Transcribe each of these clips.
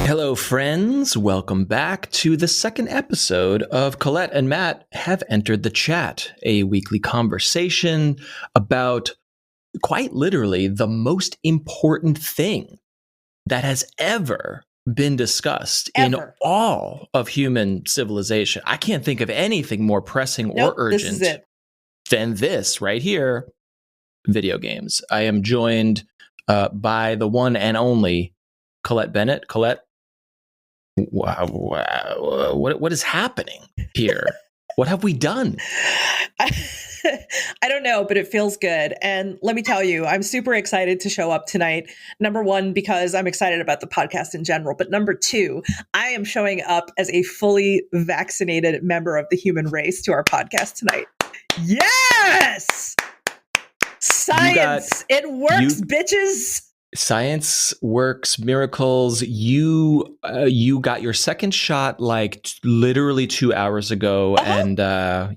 Hello, friends. Welcome back to the second episode of Colette and Matt Have Entered the Chat, a weekly conversation about quite literally the most important thing that has ever been discussed in all of human civilization. I can't think of anything more pressing or urgent than this right here, video games. I am joined by the one and only Colette Bennett. Colette, wow, what is happening here? What have we done? I don't know, but it feels good. And let me tell you, I'm super excited to show up tonight. Number one, because I'm excited about the podcast in general. But number two, I am showing up as a fully vaccinated member of the human race to our podcast tonight. Yes! Science! It works, bitches! Science works, miracles. You got your second shot like literally 2 hours ago, and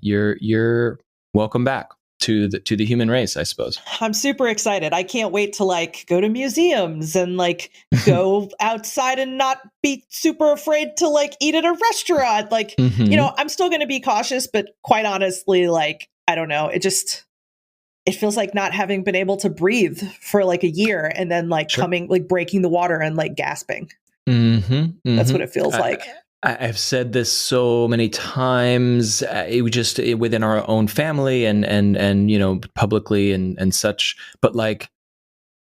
you're welcome back to the human race, I suppose. I'm super excited. I can't wait to like go to museums and like go outside and not be super afraid to like eat at a restaurant. Like, you know, I'm still going to be cautious, but quite honestly, like, I don't know. It feels like not having been able to breathe for like a year and then like coming, like breaking the water and like gasping. That's what it feels like. I've said this so many times, within our own family and you know, publicly and such. But like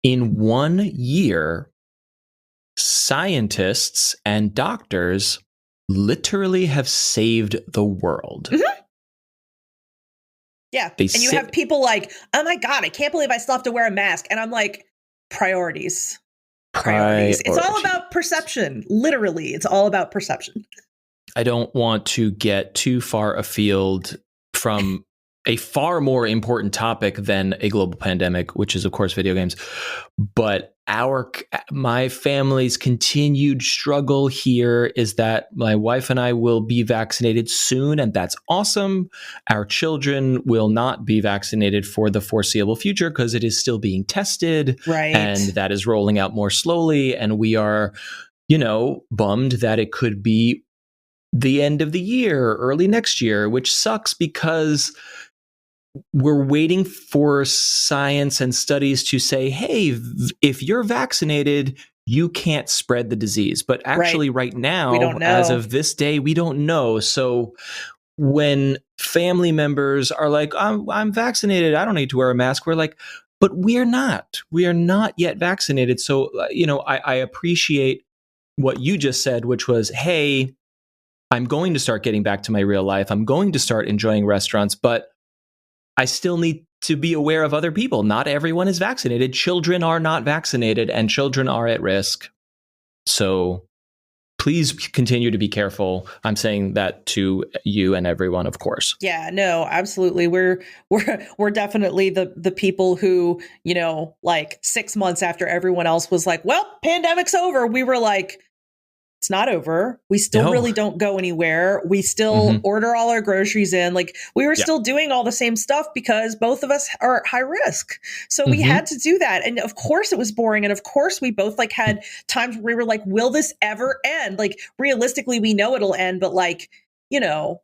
in 1 year, scientists and doctors literally have saved the world. Yeah. And you have people like, oh my God, I can't believe I still have to wear a mask. And I'm like, priorities. It's all about perception. Literally, it's all about perception. I don't want to get too far afield from a far more important topic than a global pandemic, which is, of course, video games. But my family's continued struggle here is that my wife and I will be vaccinated soon, and that's awesome. Our children will not be vaccinated for the foreseeable future because it is still being tested, right? And that is rolling out more slowly. And we are, you know, bummed that it could be the end of the year, early next year, which sucks because we're waiting for science and studies to say, hey, if you're vaccinated, you can't spread the disease. But actually right now, we don't know. As of this day, we don't know. So when family members are like, I'm vaccinated, I don't need to wear a mask, we're like, but we are not yet vaccinated. So, you know, I appreciate what you just said, which was, hey, I'm going to start getting back to my real life. I'm going to start enjoying restaurants, but I still need to be aware of other people. Not everyone is vaccinated. Children are not vaccinated and children are at risk. So please continue to be careful. I'm saying that to you and everyone, of course. Yeah, no, absolutely. We're definitely the people who, you know, like 6 months after everyone else was like, well, pandemic's over. We were like, it's not over. We still really don't go anywhere. We still order all our groceries in. Like we were still doing all the same stuff because both of us are at high risk. So we had to do that. And of course it was boring. And of course we both like had times where we were like, will this ever end? Like realistically, we know it'll end, but like, you know,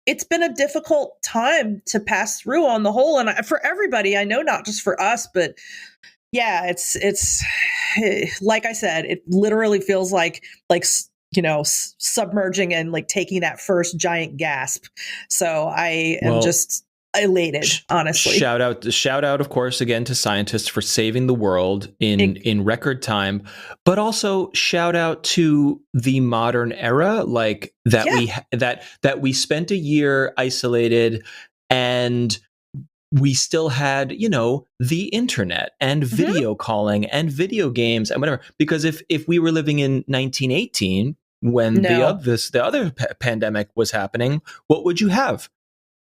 it's been a difficult time to pass through on the whole. And for everybody, I know not just for us, but yeah, it's like I said, it literally feels like, you know, submerging and like taking that first giant gasp. So I am just elated, honestly. Shout out, of course, again to scientists for saving the world in record time, but also shout out to the modern era, like that we spent a year isolated and we still had, you know, the internet and video calling and video games and whatever. Because if we were living in 1918 when the other pandemic was happening, what would you have?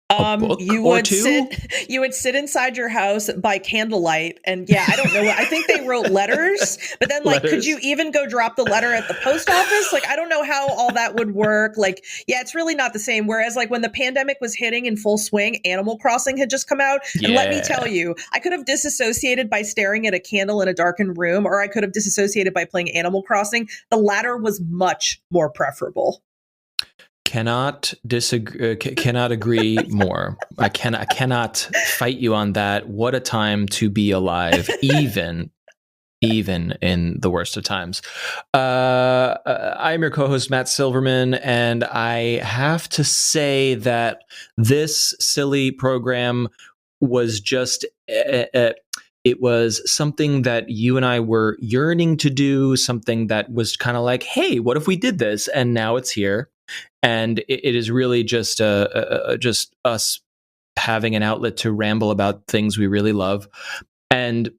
A book You or would two? you would sit inside your house by candlelight, and yeah, I don't know. I think they wrote letters, but then like, could you Letters. even go drop the letter at the post office? Like, I don't know how all that would work. Like, yeah, it's really not the same. Whereas like when the pandemic was hitting in full swing, Animal Crossing had just come out. And let me tell Yeah. you, I could have disassociated by staring at a candle in a darkened room, or I could have disassociated by playing Animal Crossing. The latter was much more preferable. Cannot disagree. Cannot agree more. I cannot fight you on that. What a time to be alive, even in the worst of times. I'm your co-host Matt Silverman, and I have to say that this silly program was just. It was something that you and I were yearning to do, something that was kind of like, hey, what if we did this? And now it's here. And it is really just just us having an outlet to ramble about things we really love. And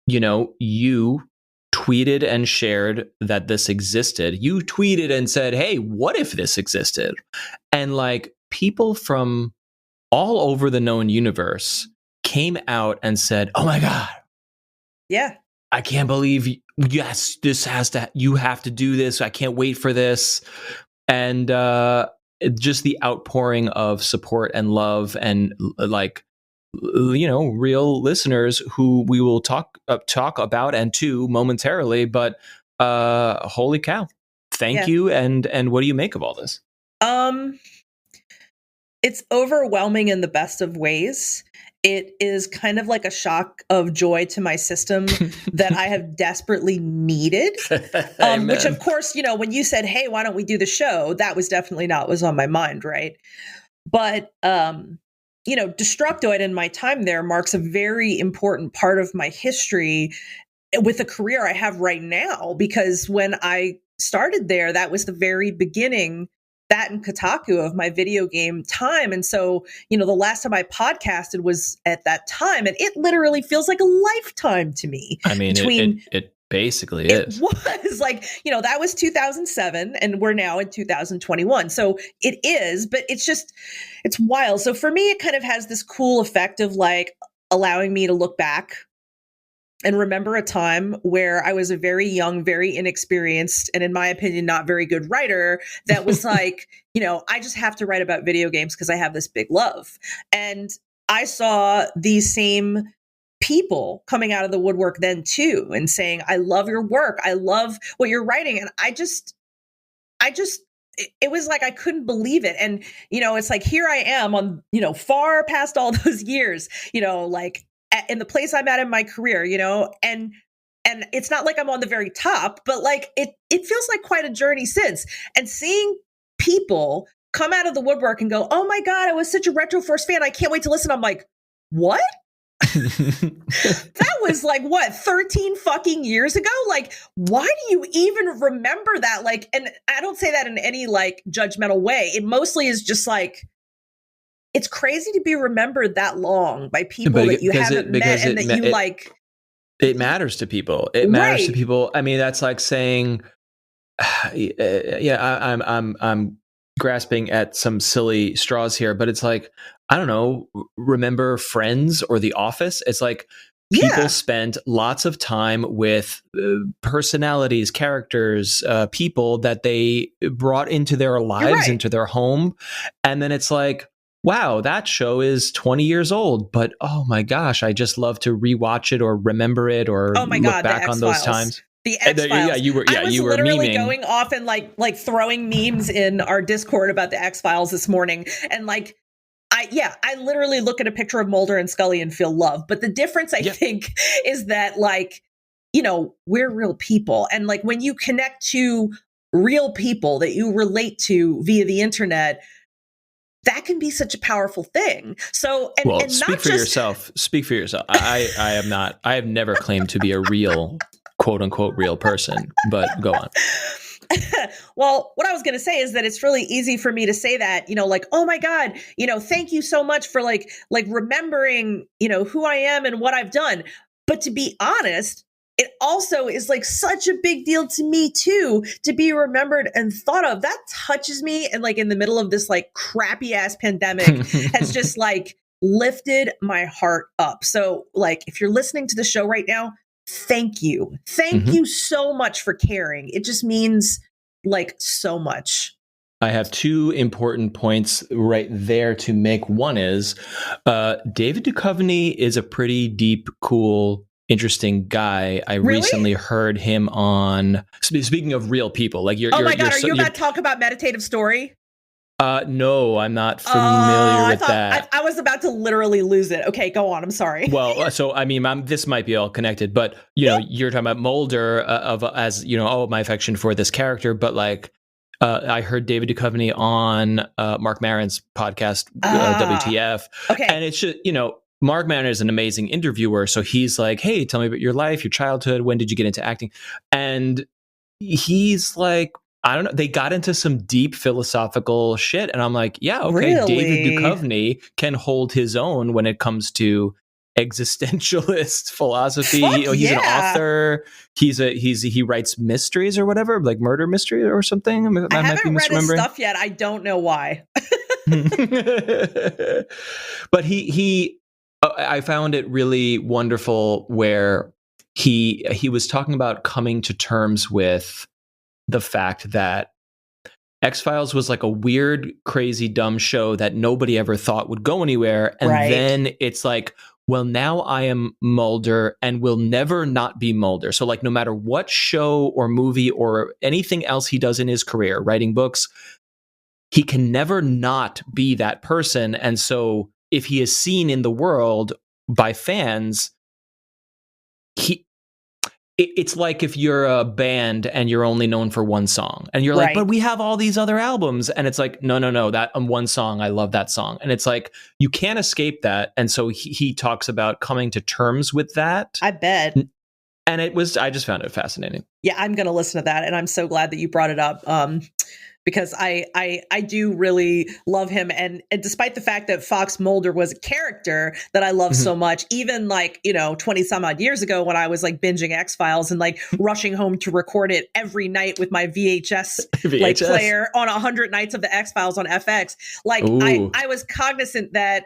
you tweeted and shared that this existed. You tweeted and said, "Hey, what if this existed?" And like people from all over the known universe came out and said, "Oh my god, Yeah. I can't believe yes, you have to do this. I can't wait for this." And just the outpouring of support and love and like real listeners who we will talk about and to momentarily, but holy cow, thank Yeah. you. And what do you make of all this? Um, it's overwhelming in the best of ways. It is kind of like a shock of joy to my system that I have desperately needed. Which of course, when you said, "Hey, why don't we do the show?" That was definitely not what was on my mind, right? But Destructoid in my time there marks a very important part of my history with the career I have right now, because when I started there, that was the very beginning, that and Kotaku, of my video game time. And so, the last time I podcasted was at that time, and it literally feels like a lifetime to me. I mean, it basically is. It was like, that was 2007 and we're now in 2021. So it is, but it's wild. So for me, it kind of has this cool effect of like allowing me to look back and remember a time where I was a very young, very inexperienced, and in my opinion, not very good writer that was like, I just have to write about video games because I have this big love. And I saw these same people coming out of the woodwork then too and saying, "I love your work. I love what you're writing." And it was like I couldn't believe it. And it's like here I am on far past all those years, like in the place I'm at in my career, and it's not like I'm on the very top, but like it feels like quite a journey since. And seeing people come out of the woodwork and go, "Oh my god, I was such a Retro Force fan. I can't wait to listen." I'm like, "What?" That was like what, 13 fucking years ago? Like, why do you even remember that? Like, and I don't say that in any like judgmental way. It mostly is just like, it's crazy to be remembered that long by people that you haven't met and that you like. It matters to people. It matters to people. I mean, that's like saying, yeah, I'm grasping at some silly straws here, but it's like, I don't know, remember Friends or The Office? It's like people spent lots of time with personalities, characters, people that they brought into their lives, into their home. And then it's like, wow, that show is 20 years old, but oh my gosh, I just love to rewatch it or remember it or look back on those times. The X-Files. Yeah, you were literally memeing. going off and like throwing memes in our Discord about the X-Files this morning. And like, I literally look at a picture of Mulder and Scully and feel love. But the difference, I think, is that like, we're real people. And like when you connect to real people that you relate to via the internet, that can be such a powerful thing. So, and speak for yourself. Speak for yourself. I have never claimed to be a real, quote unquote, real person, but go on. Well, what I was going to say is that it's really easy for me to say that, like, "Oh my God, thank you so much for like remembering, who I am and what I've done." But to be honest, it also is like such a big deal to me too, to be remembered and thought of. That touches me. And like in the middle of this like crappy ass pandemic has just like lifted my heart up. So like, if you're listening to the show right now, thank you. Thank you so much for caring. It just means like so much. I have two important points right there to make. One is David Duchovny is a pretty deep, cool, interesting guy. I recently heard him on, speaking of real people, like oh my God, are you about to talk about Meditative Story? No, I'm not familiar with that. I was about to literally lose it. Okay, go on. I'm sorry. Well, so I mean, this might be all connected, but you know, you're talking about Mulder as you know, oh, my affection for this character, but like, I heard David Duchovny on Mark Maron's podcast, WTF, and it's just, you know, Mark Maron is an amazing interviewer, so he's like, hey, tell me about your life, your childhood, when did you get into acting? And he's like, I don't know. They got into some deep philosophical shit. And I'm like, yeah, okay. Really? David Duchovny can hold his own when it comes to existentialist philosophy. He's an author. He writes mysteries or whatever, like murder mystery or something. I haven't read his stuff yet. I don't know why. But I found it really wonderful where he was talking about coming to terms with the fact that X-Files was like a weird, crazy, dumb show that nobody ever thought would go anywhere. And then it's like, well, now I am Mulder and will never not be Mulder. So like, no matter what show or movie or anything else he does in his career, writing books, he can never not be that person. And so if he is seen in the world by fans, it's like if you're a band and you're only known for one song and you're like, but we have all these other albums. And it's like, no, that one song, I love that song. And it's like, you can't escape that. And so he talks about coming to terms with that. I bet. And I just found it fascinating. Yeah, I'm going to listen to that. And I'm so glad that you brought it up. Because I do really love him. And despite the fact that Fox Mulder was a character that I love so much, even like, 20 some odd years ago when I was like binging X-Files and like rushing home to record it every night with my VHS. Like player on 100 nights of the X-Files on FX. Like I was cognizant that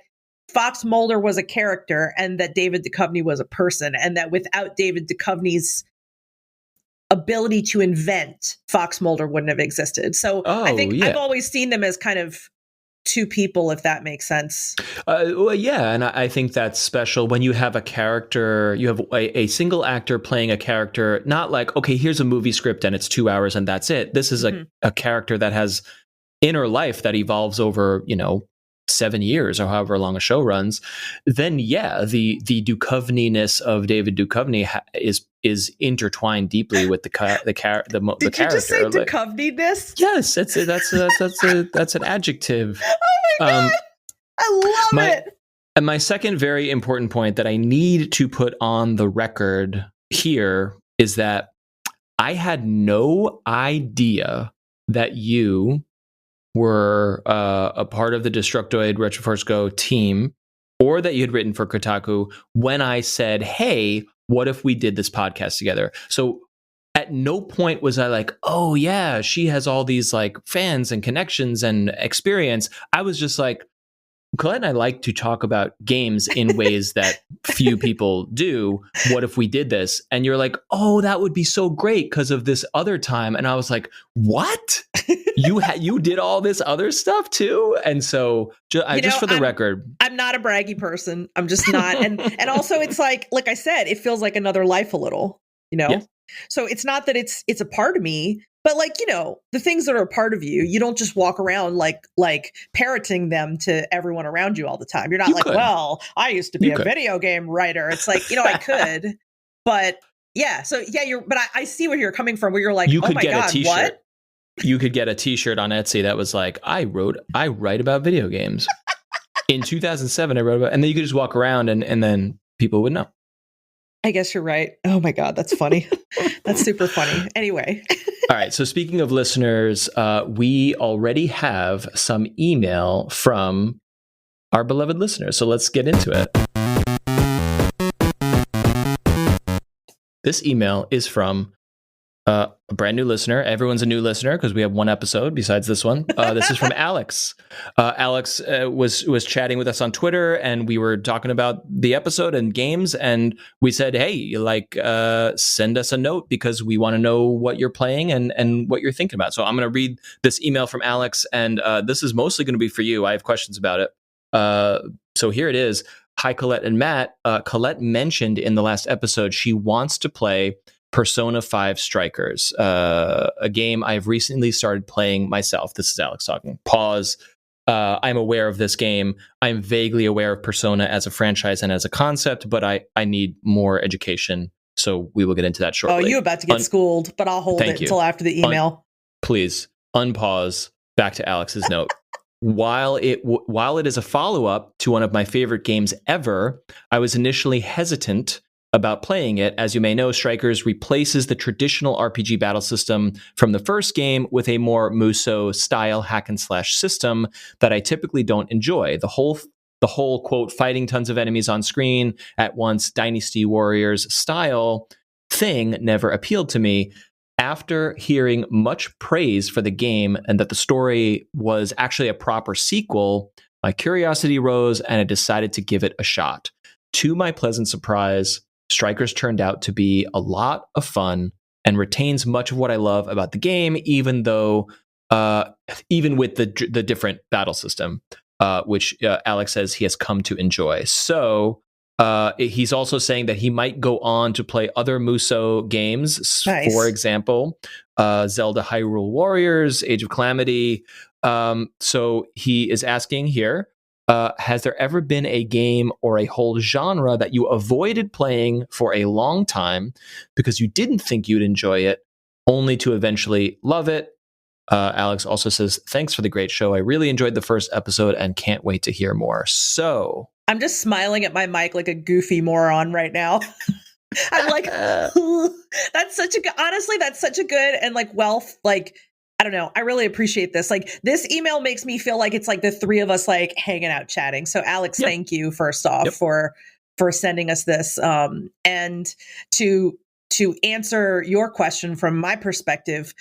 Fox Mulder was a character and that David Duchovny was a person, and that without David Duchovny's ability to invent, Fox Mulder wouldn't have existed. So I think I've always seen them as kind of two people, if that makes sense. Well, yeah. And I think that's special when you have a character, you have a single actor playing a character, not like, okay, here's a movie script and it's 2 hours and that's it. This is a character that has inner life that evolves over, 7 years or however long a show runs. Then the Duchovny-ness of David Duchovny is intertwined deeply with the character. Did you just say Duchovny-ness? Yes, that's an adjective. Oh my God, I love it. And my second very important point that I need to put on the record here is that I had no idea that you were a part of the Destructoid Retroforce Go team, or that you had written for Kotaku when I said, hey, what if we did this podcast together? So at no point was I like, oh yeah, she has all these like fans and connections and experience. I was just like, Colette and I like to talk about games in ways that few people do. What if we did this? And you're like, oh, that would be so great because of this other time. And I was like, what? You did all this other stuff too? And so just for the record, I'm not a braggy person. I'm just not. And also it's like I said, it feels like another life a little, Yeah. So it's not that it's a part of me, but like, the things that are a part of you, you don't just walk around like parroting them to everyone around you all the time. You're not well, I used to be a video game writer. It's like, I could, but yeah. So yeah, but I see where you're coming from, where you're like, you could oh my get God, a t-shirt. what? You could get a t-shirt on Etsy that was like, I write about video games. In 2007, I wrote about, and then you could just walk around and then people would know. I guess you're right. Oh my God, that's funny. That's super funny. Anyway. All right. So speaking of listeners, we already have some email from our beloved listeners. So let's get into it. This email is from a brand new listener. Everyone's a new listener because we have one episode besides this one. This is from Alex. Alex was chatting with us on Twitter, and we were talking about the episode and games. And we said, "Hey, send us a note because we want to know what you're playing and what you're thinking about." So I'm going to read this email from Alex, and this is mostly going to be for you. I have questions about it. So here it is. Hi, Colette and Matt. Colette mentioned in the last episode she wants to play Persona 5 Strikers, a game I've recently started playing myself. This is Alex talking. Pause. I'm aware of this game. I'm vaguely aware of Persona as a franchise and as a concept, but I need more education. So we will get into that shortly. Oh, you're about to get schooled, but I'll hold it until after the email. Please, unpause. Back to Alex's note. While it is a follow-up to one of my favorite games ever, I was initially hesitant about playing it. As you may know, Strikers replaces the traditional RPG battle system from the first game with a more Musou style hack and slash system that I typically don't enjoy. The whole quote fighting tons of enemies on screen at once Dynasty Warriors style thing never appealed to me. After hearing much praise for the game and that the story was actually a proper sequel, my curiosity rose and I decided to give it a shot. To my pleasant surprise, Strikers turned out to be a lot of fun and retains much of what I love about the game, even with the different battle system, which Alex says he has come to enjoy. So he's also saying that he might go on to play other Musou games, nice. For example, Zelda Hyrule Warriors, Age of Calamity. So he is asking here, has there ever been a game or a whole genre that you avoided playing for a long time because you didn't think you'd enjoy it, only to eventually love it? Alex also says, thanks for the great show. I really enjoyed the first episode and can't wait to hear more. So I'm just smiling at my mic like a goofy moron right now. I'm like, that's such a good and I don't know. I really appreciate this. Like, this email makes me feel like it's like the three of us like hanging out chatting. So Alex, thank you first off for sending us this. And to answer your question from my perspective,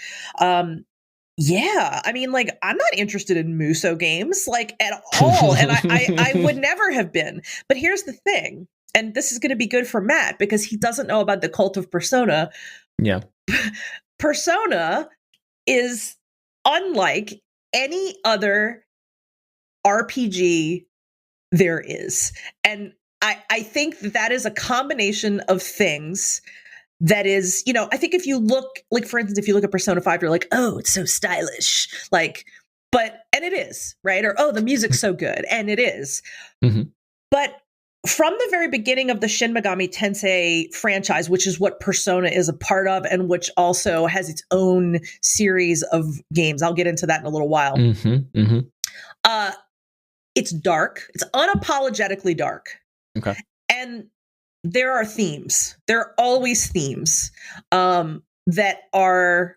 yeah, I mean, like, I'm not interested in Musou games like at all. And I would never have been. But here's the thing. And this is going to be good for Matt because he doesn't know about the cult of Persona. Yeah. Persona is unlike any other RPG there is. And I think that is a combination of things that is, I think if you look, like, for instance, if you look at Persona 5, you're like, oh, it's so stylish. Like, and it is, right? Or, oh, the music's so good. And it is. Mm-hmm. But from the very beginning of the Shin Megami Tensei franchise, which is what Persona is a part of, and which also has its own series of games. I'll get into that in a little while. Mm-hmm, mm-hmm. It's dark. It's unapologetically dark. Okay. And there are themes. There are always themes that are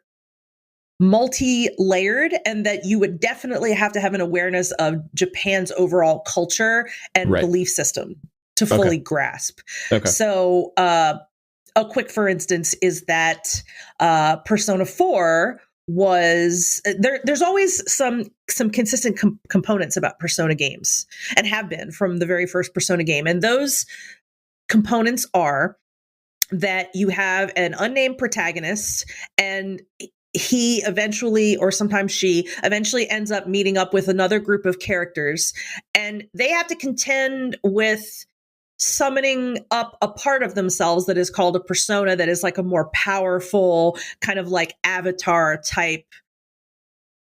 multi-layered and that you would definitely have to have an awareness of Japan's overall culture and belief system to fully grasp. Okay. So a quick, for instance, is that Persona 4 was there's always some consistent components about Persona games and have been from the very first Persona game. And those components are that you have an unnamed protagonist and he eventually, or sometimes she eventually ends up meeting up with another group of characters, and they have to contend with summoning up a part of themselves that is called a persona, that is like a more powerful kind of like avatar type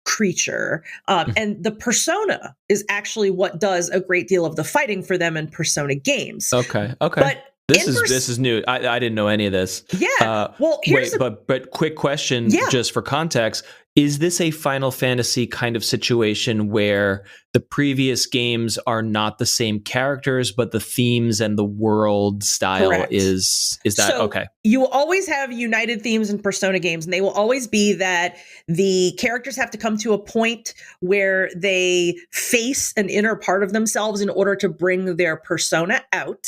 creature. And the persona is actually what does a great deal of the fighting for them in Persona games. Okay. But this is new. I didn't know any of this. Yeah. Well, here's but quick question, just for context: is this a Final Fantasy kind of situation where the previous games are not the same characters, but the themes and the world style is that so okay? You will always have united themes in Persona games, and they will always be that the characters have to come to a point where they face an inner part of themselves in order to bring their persona out.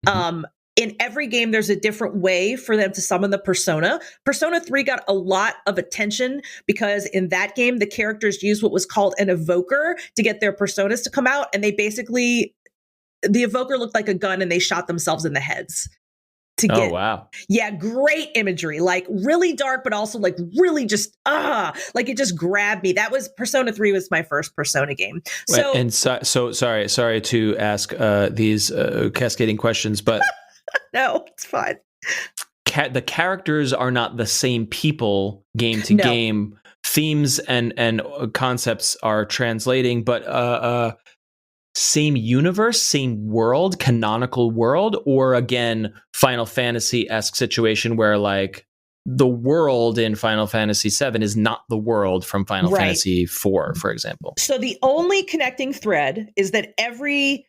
Mm-hmm. in every game, there's a different way for them to summon the persona. Persona 3 got a lot of attention because in that game, the characters used what was called an evoker to get their personas to come out. And they basically, the evoker looked like a gun and they shot themselves in the heads. Oh, wow. Yeah, great imagery, like really dark, but also like really just, like it just grabbed me. That was Persona 3 was my first Persona game. So sorry to ask these cascading questions, but no, it's fine. The characters are not the same people game to game. Themes and concepts are translating, but same universe, same world, canonical world, or again, Final Fantasy-esque situation where like the world in Final Fantasy VII is not the world from Final Fantasy IV, for example. So the only connecting thread is that every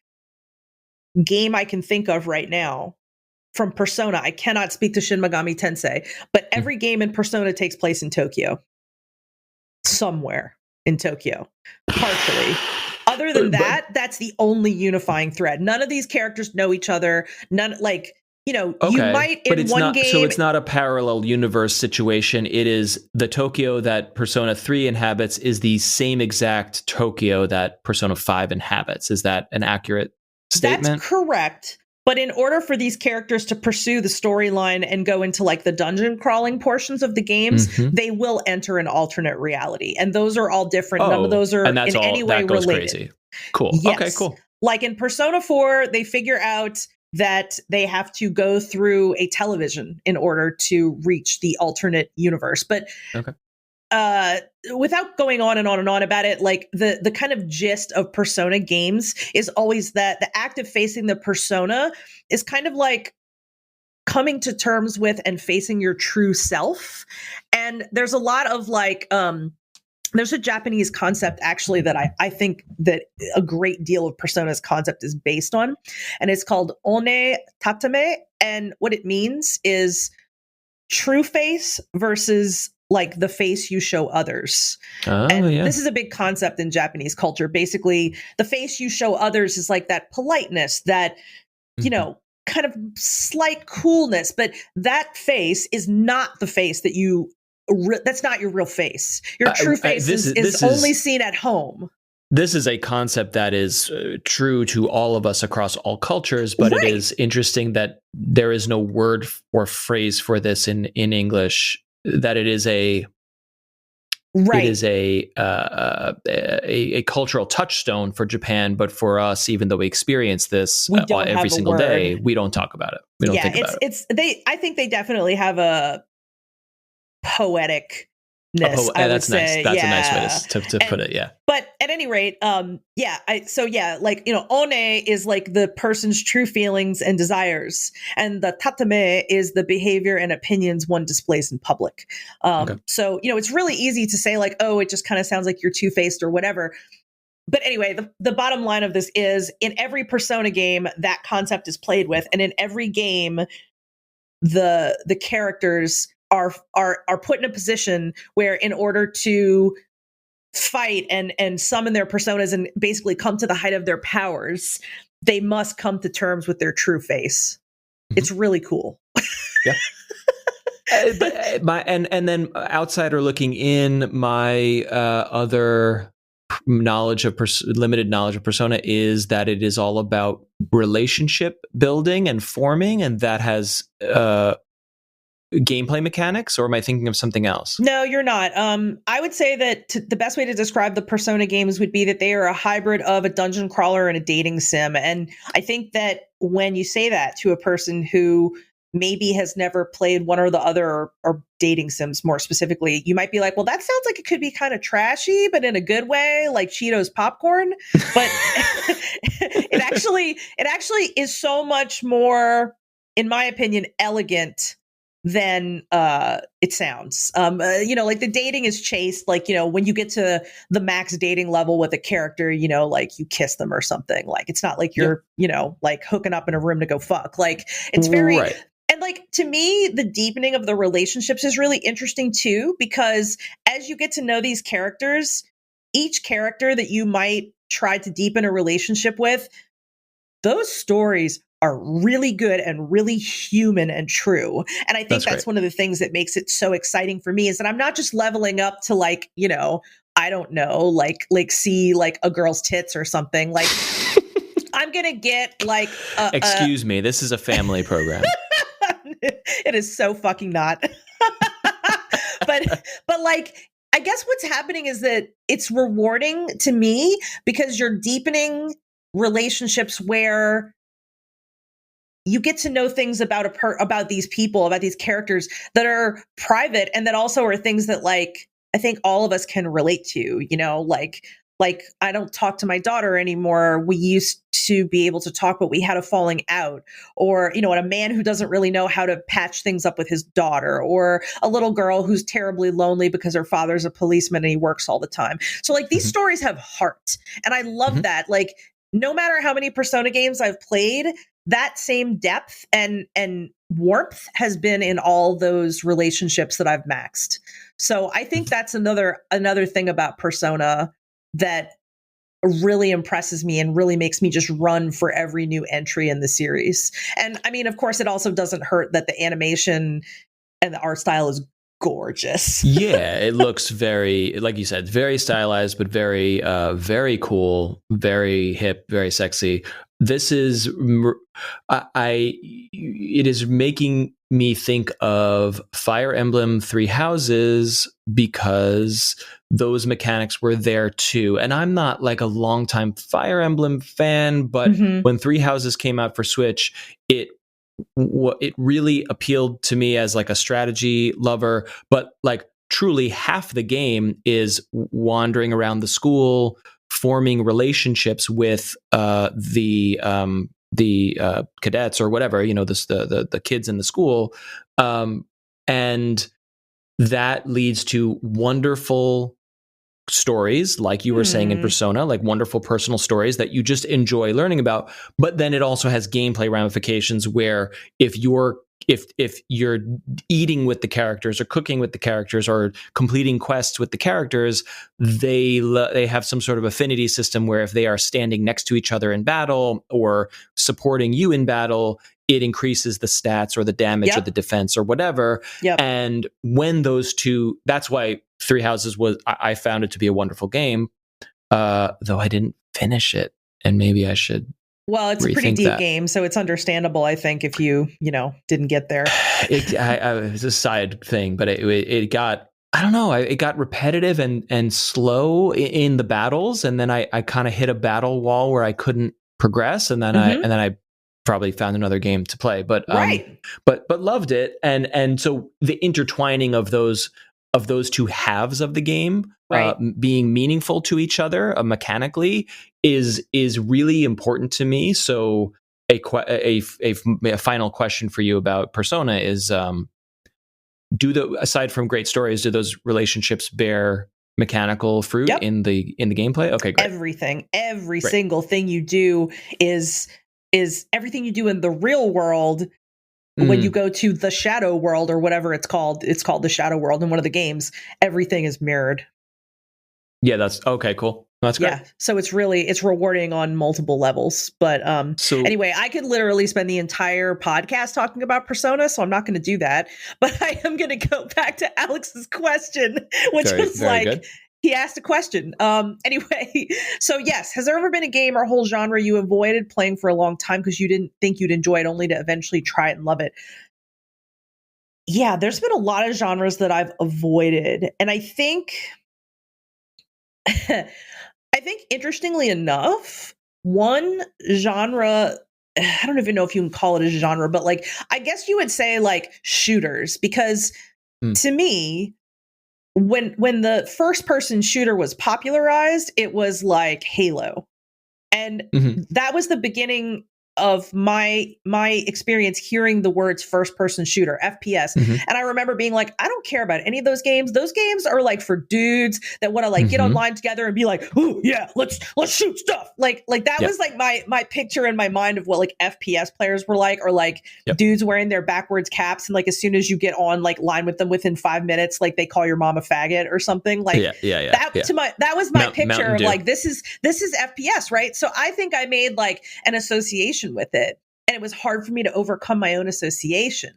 game I can think of right now from Persona, I cannot speak to Shin Megami Tensei, but every game in Persona takes place in Tokyo. Somewhere in Tokyo, partially. Other than that, that's the only unifying thread. None of these characters know each other. None, like, you know, you might in one game. So it's not a parallel universe situation. It is the Tokyo that Persona 3 inhabits is the same exact Tokyo that Persona 5 inhabits. Is that an accurate statement? That's correct. But in order for these characters to pursue the storyline and go into like the dungeon crawling portions of the games, they will enter an alternate reality. And those are all different. None of those are in any way related. Crazy. Cool. Yes. Okay, cool. Like in Persona 4, they figure out that they have to go through a television in order to reach the alternate universe. But without going on and on and on about it, like the kind of gist of Persona games is always that the act of facing the persona is kind of like coming to terms with and facing your true self. And there's a lot of like, there's a Japanese concept actually that I think that a great deal of Persona's concept is based on, and it's called one tatame. And what it means is true face versus like the face you show others. This is a big concept in Japanese culture. Basically, the face you show others is like that politeness, that, you know, kind of slight coolness, but that face is not the face that you, that's not your real face. Your true face is only seen at home. This is a concept that is true to all of us across all cultures, but it is interesting that there is no word or phrase for this in English. That it is a cultural touchstone for Japan, but for us, even though we experience this every single day, we don't talk about it. We don't think about it. I think they definitely have a poeticness. That's nice. That's a nice way to put it. Yeah. But at any rate, like, you know, one is like the person's true feelings and desires, and the tatame is the behavior and opinions one displays in public. So, you know, it's really easy to say like, oh, it just kind of sounds like you're two-faced or whatever. But anyway, the bottom line of this is in every Persona game, that concept is played with, and in every game, the characters are put in a position where in order to fight and summon their personas and basically come to the height of their powers, they must come to terms with their true face. It's really cool. Yeah. And then outsider looking in, my other knowledge of limited knowledge of Persona is that it is all about relationship building and forming, and that has gameplay mechanics, or am I thinking of something else? No, you're not. I would say that the best way to describe the Persona games would be that they are a hybrid of a dungeon crawler and a dating sim. And I think that when you say that to a person who maybe has never played one or the other, or dating sims more specifically, you might be like, well, that sounds like it could be kind of trashy, but in a good way, like Cheetos popcorn. But it actually is so much more, in my opinion, elegant than it sounds. You know, like the dating is chaste. Like, you know, when you get to the max dating level with a character, you know, like you kiss them or something. Like, it's not like you're, you know, like hooking up in a room to go fuck. Like, it's very, and like, to me, the deepening of the relationships is really interesting too, because as you get to know these characters, each character that you might try to deepen a relationship with, those stories are really good and really human and true. And I think that's great. one of the things that makes it so exciting for me is that I'm not just leveling up to like, you know, I don't know, like see like a girl's tits or something. Like I'm going to get like Excuse me, this is a family program. It is so fucking not. but like I guess what's happening is that it's rewarding to me because you're deepening relationships where you get to know things about about these people, about these characters that are private and that also are things that like I think all of us can relate to, you know, like I don't talk to my daughter anymore. We used to be able to talk, but we had a falling out. Or, you know, a man who doesn't really know how to patch things up with his daughter, or a little girl who's terribly lonely because her father's a policeman and he works all the time. So like these stories have heart. And I love that. Like no matter how many Persona games I've played, that same depth and warmth has been in all those relationships that I've maxed. So I think that's another thing about Persona that really impresses me and really makes me just run for every new entry in the series. And I mean, of course, it also doesn't hurt that the animation and the art style is gorgeous. Yeah, it looks very, like you said, very stylized, but very, very cool, very hip, very sexy. This is, it is making me think of Fire Emblem Three Houses because those mechanics were there too. And I'm not like a longtime Fire Emblem fan, but when Three Houses came out for Switch, it really appealed to me as like a strategy lover, but like truly half the game is wandering around the school, forming relationships with the cadets or whatever, you know, the kids in the school, and that leads to wonderful stories, like you were saying in Persona, like wonderful personal stories that you just enjoy learning about. But then it also has gameplay ramifications where if you're eating with the characters or cooking with the characters or completing quests with the characters, they have some sort of affinity system where if they are standing next to each other in battle or supporting you in battle, it increases the stats or the damage or the defense or whatever. And when those two, that's why Three Houses I found it to be a wonderful game, though I didn't finish it, and maybe I should. Well, it's a pretty deep game, so it's understandable, I think, if you didn't get there. It's a side thing, but it got, I don't know, it got repetitive and slow in the battles, and then I kind of hit a battle wall where I couldn't progress, and then I probably found another game to play, but loved it, and so the intertwining of those two halves of the game being meaningful to each other mechanically is really important to me. So a final question for you about Persona is, aside from great stories, do those relationships bear mechanical fruit in the gameplay? Okay, great. Every single thing you do is everything you do in the real world. When you go to the Shadow World or whatever it's called the Shadow World in one of the games, everything is mirrored. Yeah, that's okay, cool. That's great. Yeah, so it's rewarding on multiple levels. But anyway, I could literally spend the entire podcast talking about Persona, so I'm not going to do that. But I am going to go back to Alex's question, which was like, good. He asked a question. Anyway, so yes, has there ever been a game or whole genre you avoided playing for a long time because you didn't think you'd enjoy it, only to eventually try it and love it? Yeah, there's been a lot of genres that I've avoided. And I think interestingly enough, one genre, I don't even know if you can call it a genre, but like, I guess you would say like shooters, because to me, when the first person shooter was popularized, it was like Halo. And that was the beginning of my experience hearing the words first person shooter, FPS. And I remember being like, I don't care about any of those games. Those games are like for dudes that want to like get online together and be like, oh yeah, let's shoot stuff. Like that was like my picture in my mind of what like FPS players were like, or like dudes wearing their backwards caps. And like, as soon as you get on like line with them within 5 minutes, like they call your mom a faggot or something. Like that was my picture of like, this is FPS, right? So I think I made like an association with it. and it was hard for me to overcome my own association.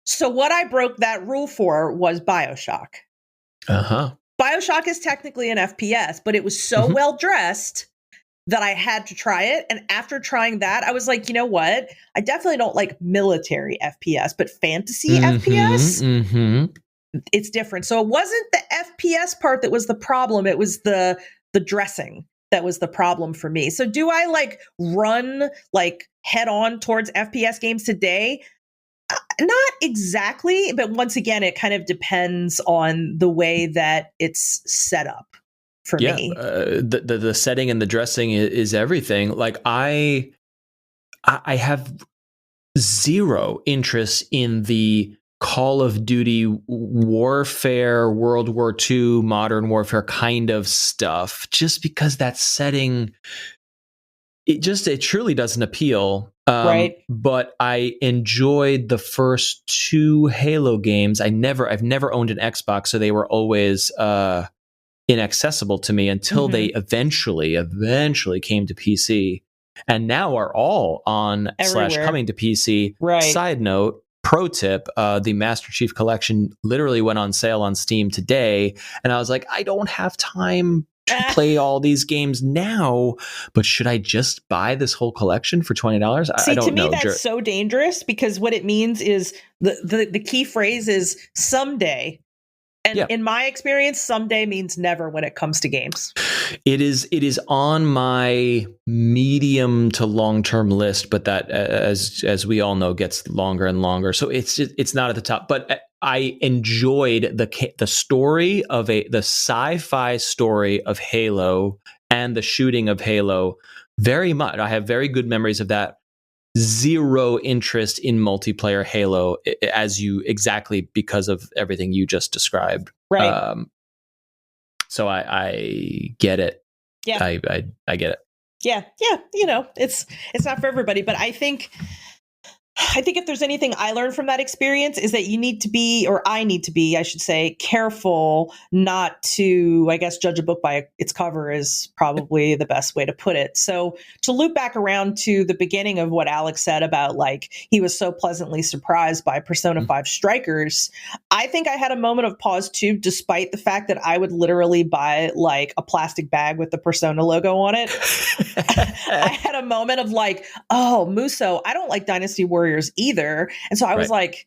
So what I broke that rule for was BioShock. BioShock is technically an FPS, but it was so well dressed that I had to try it. And after trying that, I was like, you know what? I definitely don't like military FPS, but fantasy FPS, it's different. So it wasn't the FPS part that was the problem. It was the dressing that was the problem for me. So do I like run like head on towards FPS games today? Not exactly, but once again, it kind of depends on the way that it's set up for me. The setting and the dressing is everything. Like I have zero interest in the Call of Duty warfare, World War II, modern warfare kind of stuff, just because that setting, it truly doesn't appeal. Right. But I enjoyed the first 2 Halo games. I've never owned an Xbox, so they were always inaccessible to me until they eventually came to PC, and now are all on Everywhere. / coming to PC. Right. Side note, pro tip, the Master Chief Collection literally went on sale on Steam today, and I was like, I don't have time to play all these games now, but should I just buy this whole collection for $20? I don't know. To me, that's so dangerous, because what it means is the key phrase is someday. And in my experience, someday means never when it comes to games. It is on my medium to long-term list, but that, as we all know, gets longer and longer. So it's not at the top. But I enjoyed the story of the sci-fi story of Halo and the shooting of Halo very much. I have very good memories of that. Zero interest in multiplayer Halo, exactly because of everything you just described. Right. So I get it. Yeah. I get it. Yeah. Yeah. You know, it's not for everybody, but I think if there's anything I learned from that experience is that you need to be, or I need to be, I should say, careful not to, I guess, judge a book by its cover is probably the best way to put it. So to loop back around to the beginning of what Alex said about like, he was so pleasantly surprised by Persona 5 Strikers. I think I had a moment of pause too, despite the fact that I would literally buy like a plastic bag with the Persona logo on it. I had a moment of like, oh, Muso, I don't like Dynasty Warriors either. And so I was like,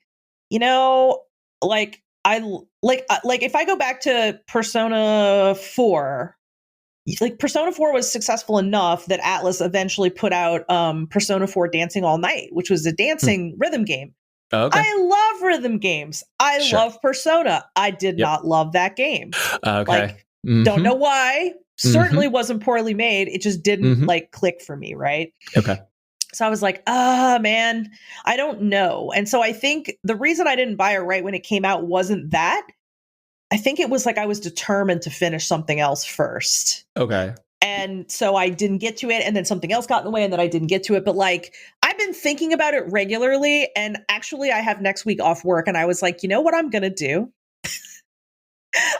you know, like if I go back to Persona 4, like Persona 4 was successful enough that Atlas eventually put out Persona 4 Dancing All Night, which was a dancing rhythm game. Oh, okay. I love rhythm games. I love Persona. I did not love that game. Okay. Like, don't know why. Certainly wasn't poorly made. It just didn't like click for me, right? Okay. So I was like, man, I don't know. And so I think the reason I didn't buy it right when it came out wasn't that. I think it was like I was determined to finish something else first. Okay. And so I didn't get to it, and then something else got in the way, and then I didn't get to it. But like, I've been thinking about it regularly, and actually I have next week off work, and I was like, you know what I'm going to do?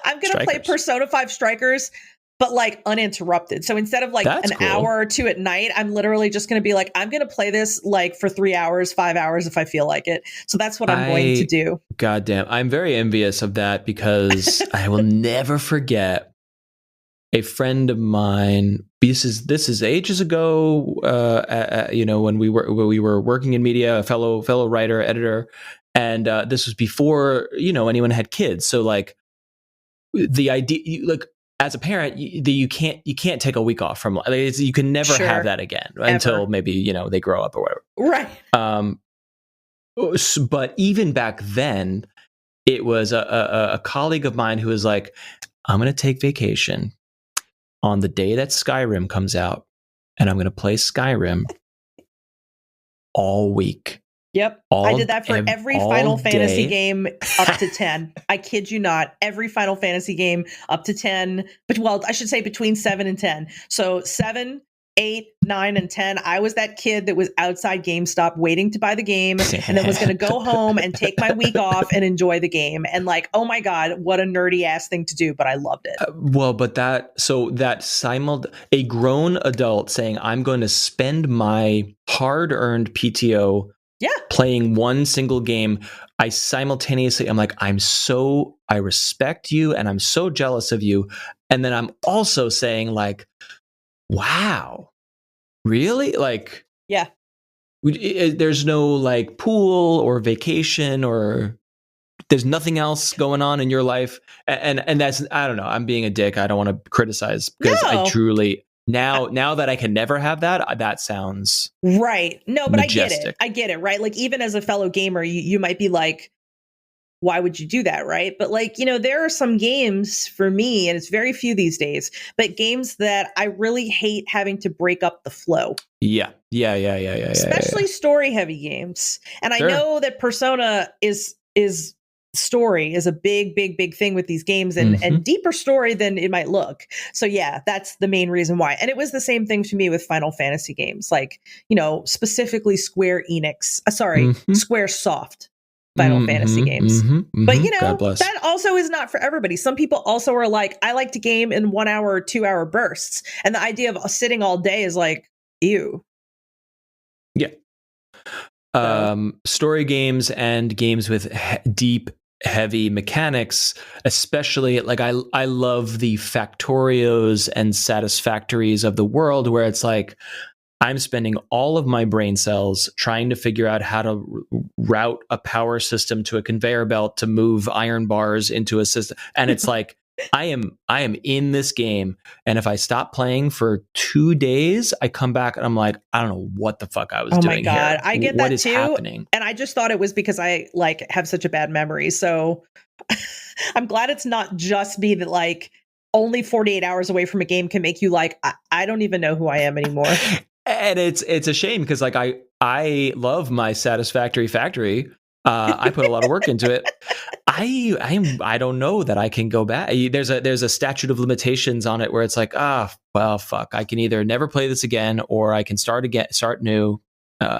I'm going to play Persona 5 Strikers, but like uninterrupted. So instead of like hour or 2 at night, I'm literally just going to be like, I'm going to play this like for 3 hours, 5 hours if I feel like it. So that's what I'm going to do. Goddamn. I'm very envious of that, because I will never forget a friend of mine. This is ages ago, when we were working in media, a fellow writer, editor. And this was before, anyone had kids. So like the idea, like, as a parent, you can't take a week off from, you can never have that again until maybe they grow up or whatever. Right. But even back then, it was a colleague of mine who was like, I'm going to take vacation on the day that Skyrim comes out, and I'm going to play Skyrim all week. Yep. I did that for every Final Fantasy game up to 10. I kid you not. Every Final Fantasy game up to 10. But, well, I should say between 7 and 10. So 7, 8, 9, and 10, I was that kid that was outside GameStop waiting to buy the game and then was going to go home and take my week off and enjoy the game. And like, oh my God, what a nerdy ass thing to do, but I loved it. A grown adult saying, I'm going to spend my hard-earned PTO playing one single game. I'm like, I respect you and I'm so jealous of you. And then I'm also saying like, wow, really? Like, yeah, there's no like pool or vacation or there's nothing else going on in your life. And that's, I don't know, I'm being a dick. I don't want to criticize because I truly, now that I can never have that sounds right. No, but majestic. I get it. Right. Like even as a fellow gamer, you might be like, why would you do that? Right. But like, there are some games for me, and it's very few these days, but games that I really hate having to break up the flow. Yeah. Especially story heavy games. And I know that Persona is story is a big thing with these games and deeper story than it might look. So yeah, that's the main reason why. And it was the same thing for me with Final Fantasy games, like, specifically Square Soft Final Fantasy games. But that also is not for everybody. Some people also are like, I like to game in 1 hour or 2 hour bursts. And the idea of sitting all day is like, ew. Yeah. Story games and games with deep, heavy mechanics, especially like I love the Factorios and Satisfactories of the world where it's like, I'm spending all of my brain cells trying to figure out how to route a power system to a conveyor belt to move iron bars into a system. And it's like, I am in this game. And if I stop playing for 2 days, I come back and I'm like, I don't know what the fuck I was doing. Oh my God. Here. I get what that is too. Happening? And I just thought it was because I like have such a bad memory. So I'm glad it's not just me that like only 48 hours away from a game can make you like, I don't even know who I am anymore. And it's a shame because like I love my Satisfactory Factory. I put a lot of work into it. I don't know that I can go back. There's a statute of limitations on it where it's like, well, fuck. I can either never play this again or I can start new.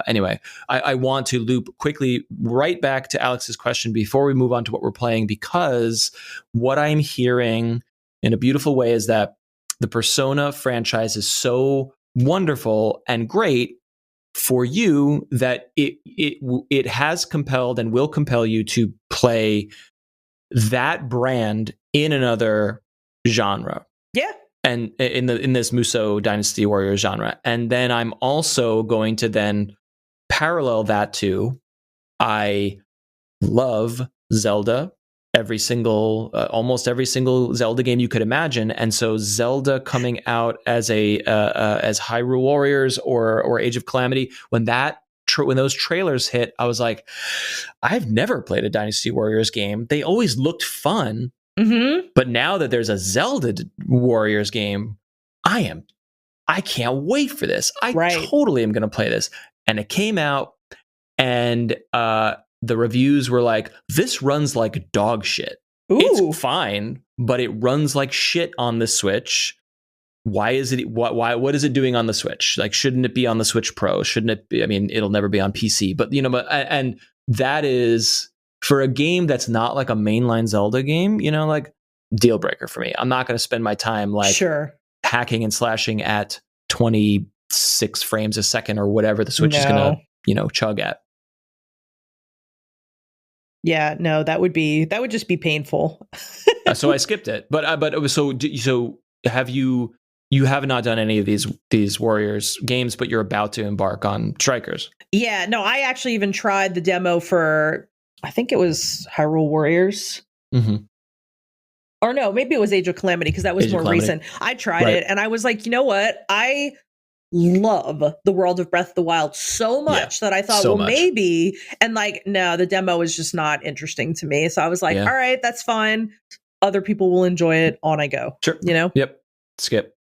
Anyway, I want to loop quickly right back to Alex's question before we move on to what we're playing, because what I'm hearing in a beautiful way is that the Persona franchise is so wonderful and great for you that it has compelled and will compel you to play that brand in another genre. Yeah. And in this Musou Dynasty Warriors genre. And then I'm also going to then parallel that to, I love Zelda, almost every single Zelda game you could imagine. And so Zelda coming out as as Hyrule Warriors or Age of Calamity, when those trailers hit, I was like, I've never played a Dynasty Warriors game. They always looked fun. But now that there's a Zelda Warriors game, I can't wait for this. I totally am going to play this. And it came out and the reviews were like, this runs like dog shit. Ooh. It's fine, but it runs like shit on the Switch. Why is it? What is it doing on the Switch? Like, shouldn't it be on the Switch Pro? Shouldn't it be? I mean, it'll never be on PC, but and that is for a game that's not like a mainline Zelda game, like deal breaker for me. I'm not going to spend my time like hacking and slashing at 26 frames a second or whatever the Switch is going to, chug at. Yeah, no, that would just be painful. So I skipped it, but it was so have you have not done any of these Warriors games, but you're about to embark on Strikers. Yeah, no, I actually even tried the demo for, I think it was Hyrule Warriors. Or no, maybe it was Age of Calamity because that was more recent. I tried it and I was like, you know what? I love the world of Breath of the Wild so much that I thought, maybe. And like, no, the demo is just not interesting to me. So I was like, all right, that's fine. Other people will enjoy it. On I go. Sure. Yep. Skip.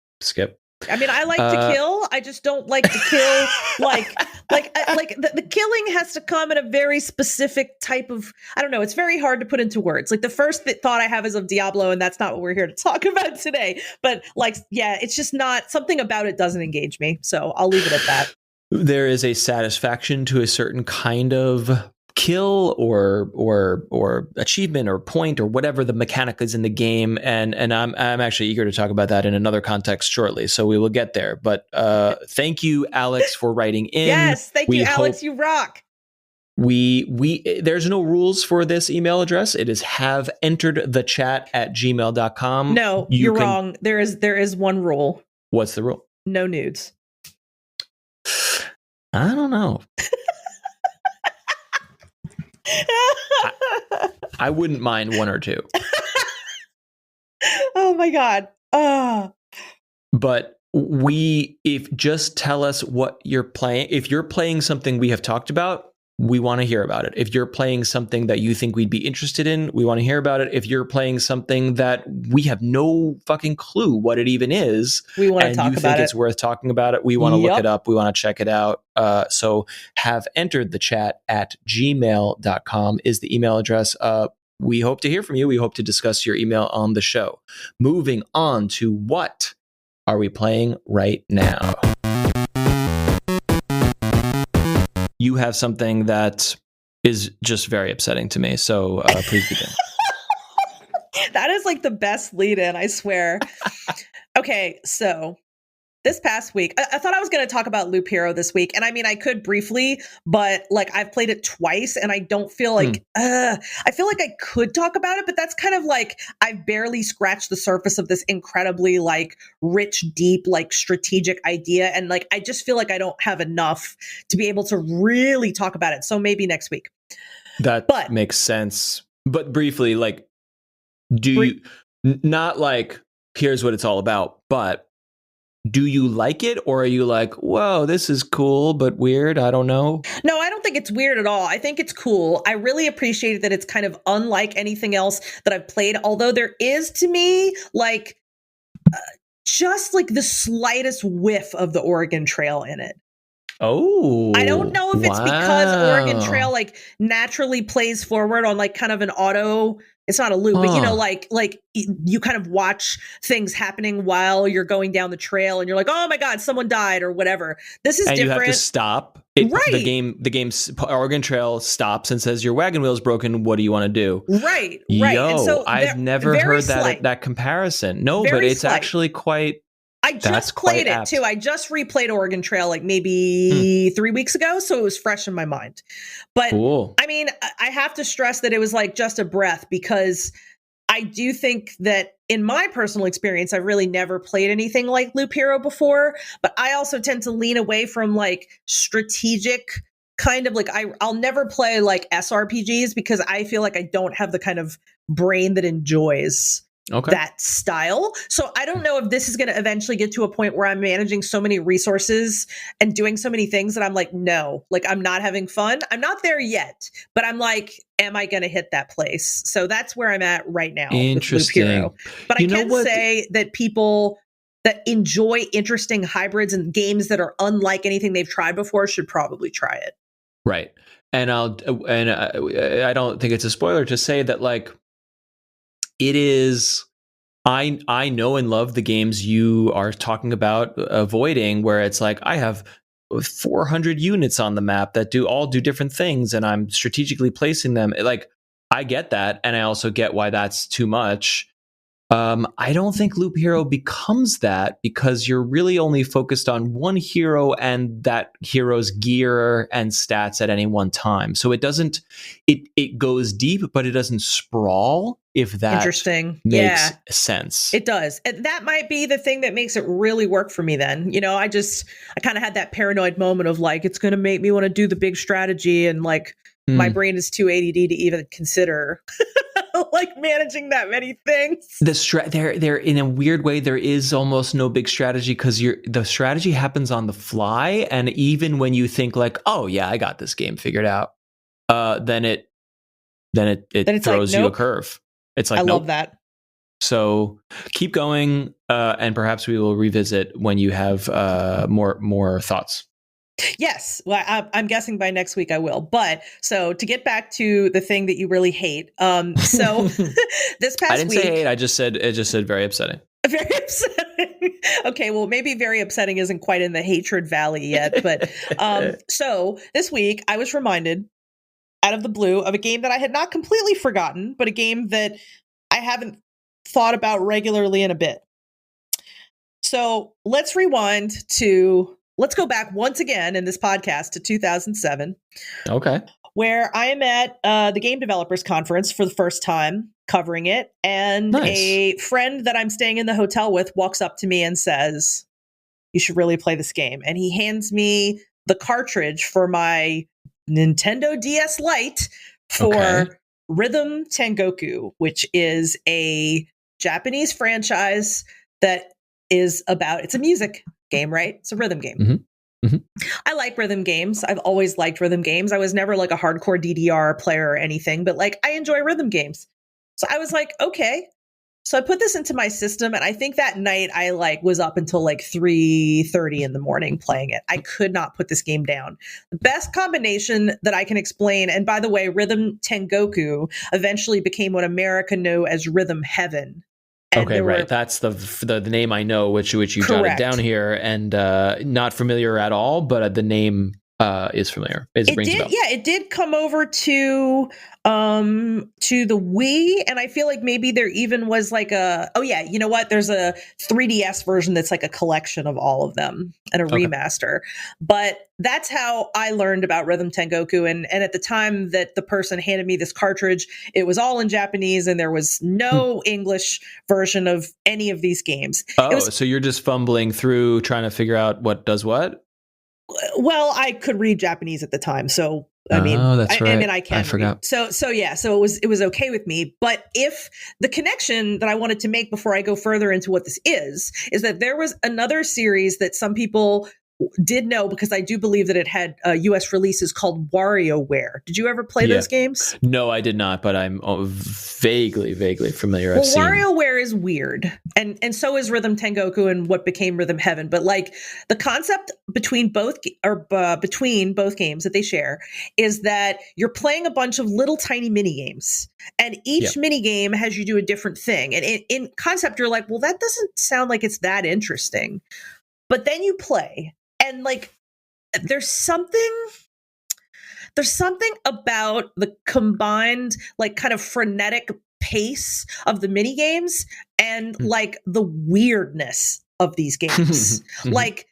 I mean, I like to kill. I just don't like to kill. The killing has to come in a very specific type of, I don't know. It's very hard to put into words. Like the first thought I have is of Diablo, and that's not what we're here to talk about today. But like, yeah, it's just not, something about it doesn't engage me. So I'll leave it at that. There is a satisfaction to a certain kind of kill or achievement or point or whatever the mechanic is in the game, and I'm actually eager to talk about that in another context shortly, so we will get there. But thank you, Alex, for writing in. Yes, thank you, Alex. You rock. We there's no rules for this email address. It is haveenteredthechat@gmail.com. No, you're wrong. There is one rule. What's the rule? No nudes. I don't know. I wouldn't mind one or two. Oh my God. But if just tell us what you're playing. If you're playing something we have talked about, we want to hear about it. If you're playing something that you think we'd be interested in, we want to hear about it. If you're playing something that we have no fucking clue what it even is, we want to talk about it, and you think it's worth talking about it, we want to look it up. We want to check it out. So have entered the chat at gmail.com is the email address. We hope to hear from you. We hope to discuss your email on the show. Moving on to what are we playing right now? You have something that is just very upsetting to me. So please begin. That is like the best lead in, I swear. Okay, so this past week, I thought I was going to talk about Loop Hero this week. And I mean, I could briefly, but like I've played it twice and I don't feel like, I feel like I could talk about it, but that's kind of like, I've barely scratched the surface of this incredibly like rich, deep, like strategic idea. And like, I just feel like I don't have enough to be able to really talk about it. So maybe next week. That makes sense. But briefly, like, you not like, here's what it's all about, but do you like it, or are you like, whoa, this is cool, but weird? I don't know. No, I don't think it's weird at all. I think it's cool. I really appreciate that it's kind of unlike anything else that I've played, although there is, to me, like, just like the slightest whiff of the Oregon Trail in it. Oh, I don't know if it's because Oregon Trail like naturally plays forward on like kind of an auto. It's not a loop, but you know, like you kind of watch things happening while you're going down the trail, and you're like, oh my God, someone died or whatever. This is and different. You have to stop. Right. The game's Oregon Trail stops and says your wagon wheel's broken. What do you want to do? Right. Right. Yo, and so I've never heard that comparison. No, but it's actually quite. I just played it too. I just replayed Oregon Trail like maybe 3 weeks ago, so it was fresh in my mind. But cool. I mean, I have to stress that it was like just a breath, because I do think that in my personal experience, I've really never played anything like Loop Hero before. But I also tend to lean away from like strategic kind of like I'll never play like SRPGs because I feel like I don't have the kind of brain that enjoys that style. So I don't know if this is going to eventually get to a point where I'm managing so many resources and doing so many things that I'm like, no, like I'm not having fun. I'm not there yet, but I'm like, am I going to hit that place? So that's where I'm at right now. Interesting. With Loop Hero. But I can say that people that enjoy interesting hybrids and games that are unlike anything they've tried before should probably try it. Right. And I don't think it's a spoiler to say that like, it is, I know and love the games you are talking about avoiding, where it's like, I have 400 units on the map that all do different things, and I'm strategically placing them. Like, I get that, and I also get why that's too much. I don't think Loop Hero becomes that, because you're really only focused on one hero and that hero's gear and stats at any one time. So it doesn't, it goes deep, but it doesn't sprawl, if that makes sense. It does. And that might be the thing that makes it really work for me then. You know, I kind of had that paranoid moment of like, it's going to make me want to do the big strategy, and like my brain is too ADD to even consider like managing that many things. There in a weird way, there is almost no big strategy, because the strategy happens on the fly, and even when you think like, oh yeah, I got this game figured out, then it throws you a curve. It's like, I love that. So keep going, and perhaps we will revisit when you have more thoughts. Yes. Well, I'm guessing by next week I will. But so to get back to the thing that you really hate. So this past week. I didn't say hate. I just said very upsetting. Very upsetting. Okay, well, maybe very upsetting isn't quite in the hatred valley yet. But so this week I was reminded out of the blue of a game that I had not completely forgotten, but a game that I haven't thought about regularly in a bit. So let's go back once again in this podcast to 2007. Okay. Where I am at the Game Developers Conference for the first time, covering it. And a friend that I'm staying in the hotel with walks up to me and says, "You should really play this game." And he hands me the cartridge for my Nintendo DS Lite for Rhythm Tengoku, which is a Japanese franchise that is it's a music game, right? It's a rhythm game. Mm-hmm. Mm-hmm. I like rhythm games. I've always liked rhythm games. I was never like a hardcore DDR player or anything, but like I enjoy rhythm games. So I was like, okay. So I put this into my system, and I think that night I like was up until like 3:30 in the morning playing it. I could not put this game down. The best combination that I can explain, and by the way, Rhythm Tengoku eventually became what America knew as Rhythm Heaven. And okay, right. That's the name I know, which you jotted down here, and not familiar at all, but the name is familiar. It did come over to the Wii, and I feel like maybe there even was like you know what? There's a 3DS version that's like a collection of all of them and a remaster. But that's how I learned about Rhythm Tengoku, and at the time that the person handed me this cartridge, it was all in Japanese, and there was no English version of any of these games. So you're just fumbling through trying to figure out what does what? Well, I could read Japanese at the time, so I mean, that's right. I can. I forgot. So it was okay with me. But if the connection that I wanted to make before I go further into what this is that there was another series that some people did know, because I do believe that it had U.S. releases, called WarioWare. Did you ever play those games? No, I did not, but I'm vaguely familiar. Well, WarioWare is weird, and so is Rhythm Tengoku and what became Rhythm Heaven. But like the concept between both games that they share is that you're playing a bunch of little tiny mini games, and each mini game has you do a different thing. And in concept, you're like, well, that doesn't sound like it's that interesting. But then you play. And like, there's something about the combined, like, kind of frenetic pace of the mini games and like the weirdness of these games. Like,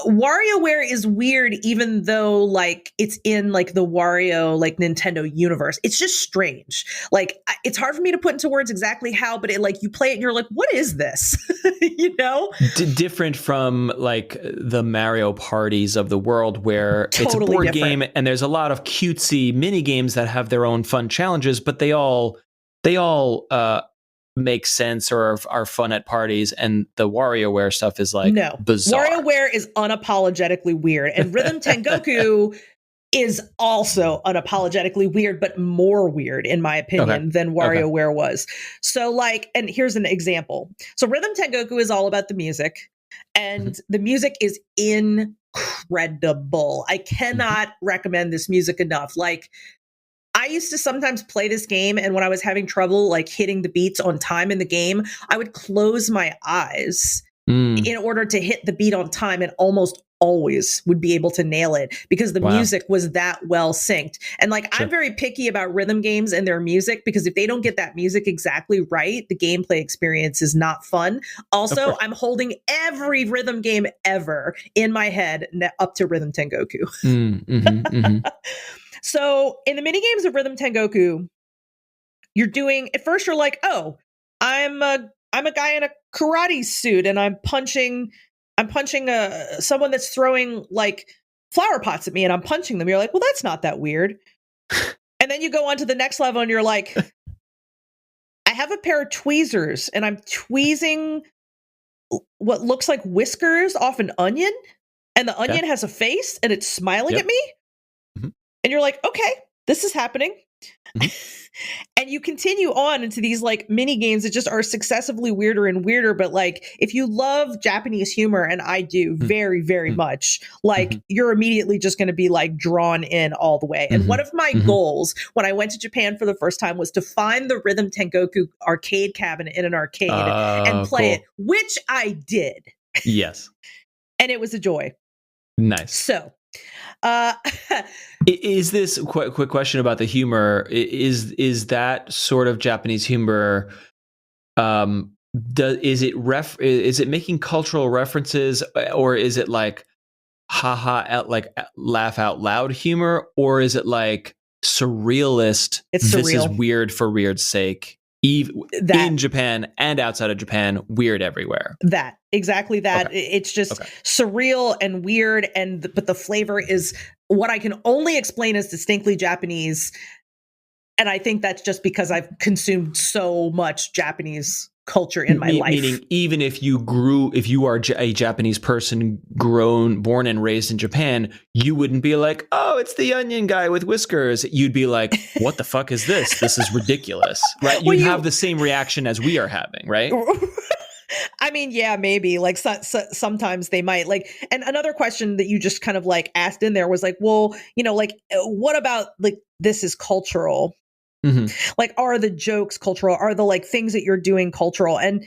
WarioWare is weird, even though like it's in like the Wario like Nintendo universe. It's just strange. Like it's hard for me to put into words exactly how, but it like you play it and you're like, what is this? You know, different from like the Mario parties of the world, where totally it's a board different game and there's a lot of cutesy mini games that have their own fun challenges, but they all make sense or are fun at parties, and the WarioWare stuff is like bizarre. WarioWare is unapologetically weird, and Rhythm Tengoku is also unapologetically weird, but more weird in my opinion than WarioWare was. So like, and here's an example. So Rhythm Tengoku is all about the music, and the music is incredible. I cannot recommend this music enough. Like, I used to sometimes play this game, and when I was having trouble like hitting the beats on time in the game, I would close my eyes in order to hit the beat on time, and almost always would be able to nail it because the music was that well synced. And like, I'm very picky about rhythm games and their music, because if they don't get that music exactly right, the gameplay experience is not fun. Also, I'm holding every rhythm game ever in my head up to Rhythm Tengoku. So in the mini games of Rhythm Tengoku, you're like, oh, I'm a guy in a karate suit, and I'm punching someone that's throwing like flower pots at me, and I'm punching them. You're like, well, that's not that weird. And then you go on to the next level, and you're like, I have a pair of tweezers, and I'm tweezing what looks like whiskers off an onion, and the onion has a face, and it's smiling at me. And you're like, okay, this is happening. And you continue on into these like mini games that just are successively weirder and weirder. But like, if you love Japanese humor, and I do very, very much, like you're immediately just going to be like drawn in all the way. And one of my goals when I went to Japan for the first time was to find the Rhythm Tengoku arcade cabinet in an arcade and play it, which I did. Yes. And it was a joy. Nice. So, is this quick question about the humor? Is that sort of Japanese humor? Is it making cultural references, or is it like haha, like laugh out loud humor, or is it like surrealist? It's this surreal. Is weird for weird's sake. In Japan and outside of Japan, weird everywhere. Exactly that. Okay. It's just surreal and weird, but the flavor is what I can only explain as distinctly Japanese. And I think that's just because I've consumed so much Japanese culture in my life. Meaning, even if you are a Japanese person born and raised in Japan, you wouldn't be like, oh, it's the onion guy with whiskers. You'd be like, what the fuck is this? This is ridiculous, right? You'd have the same reaction as we are having, right? I mean, yeah, maybe like sometimes they might like. And another question that you just kind of like asked in there was like, well, like what about like this is cultural? Like, are the jokes cultural? Are the like things that you're doing cultural? And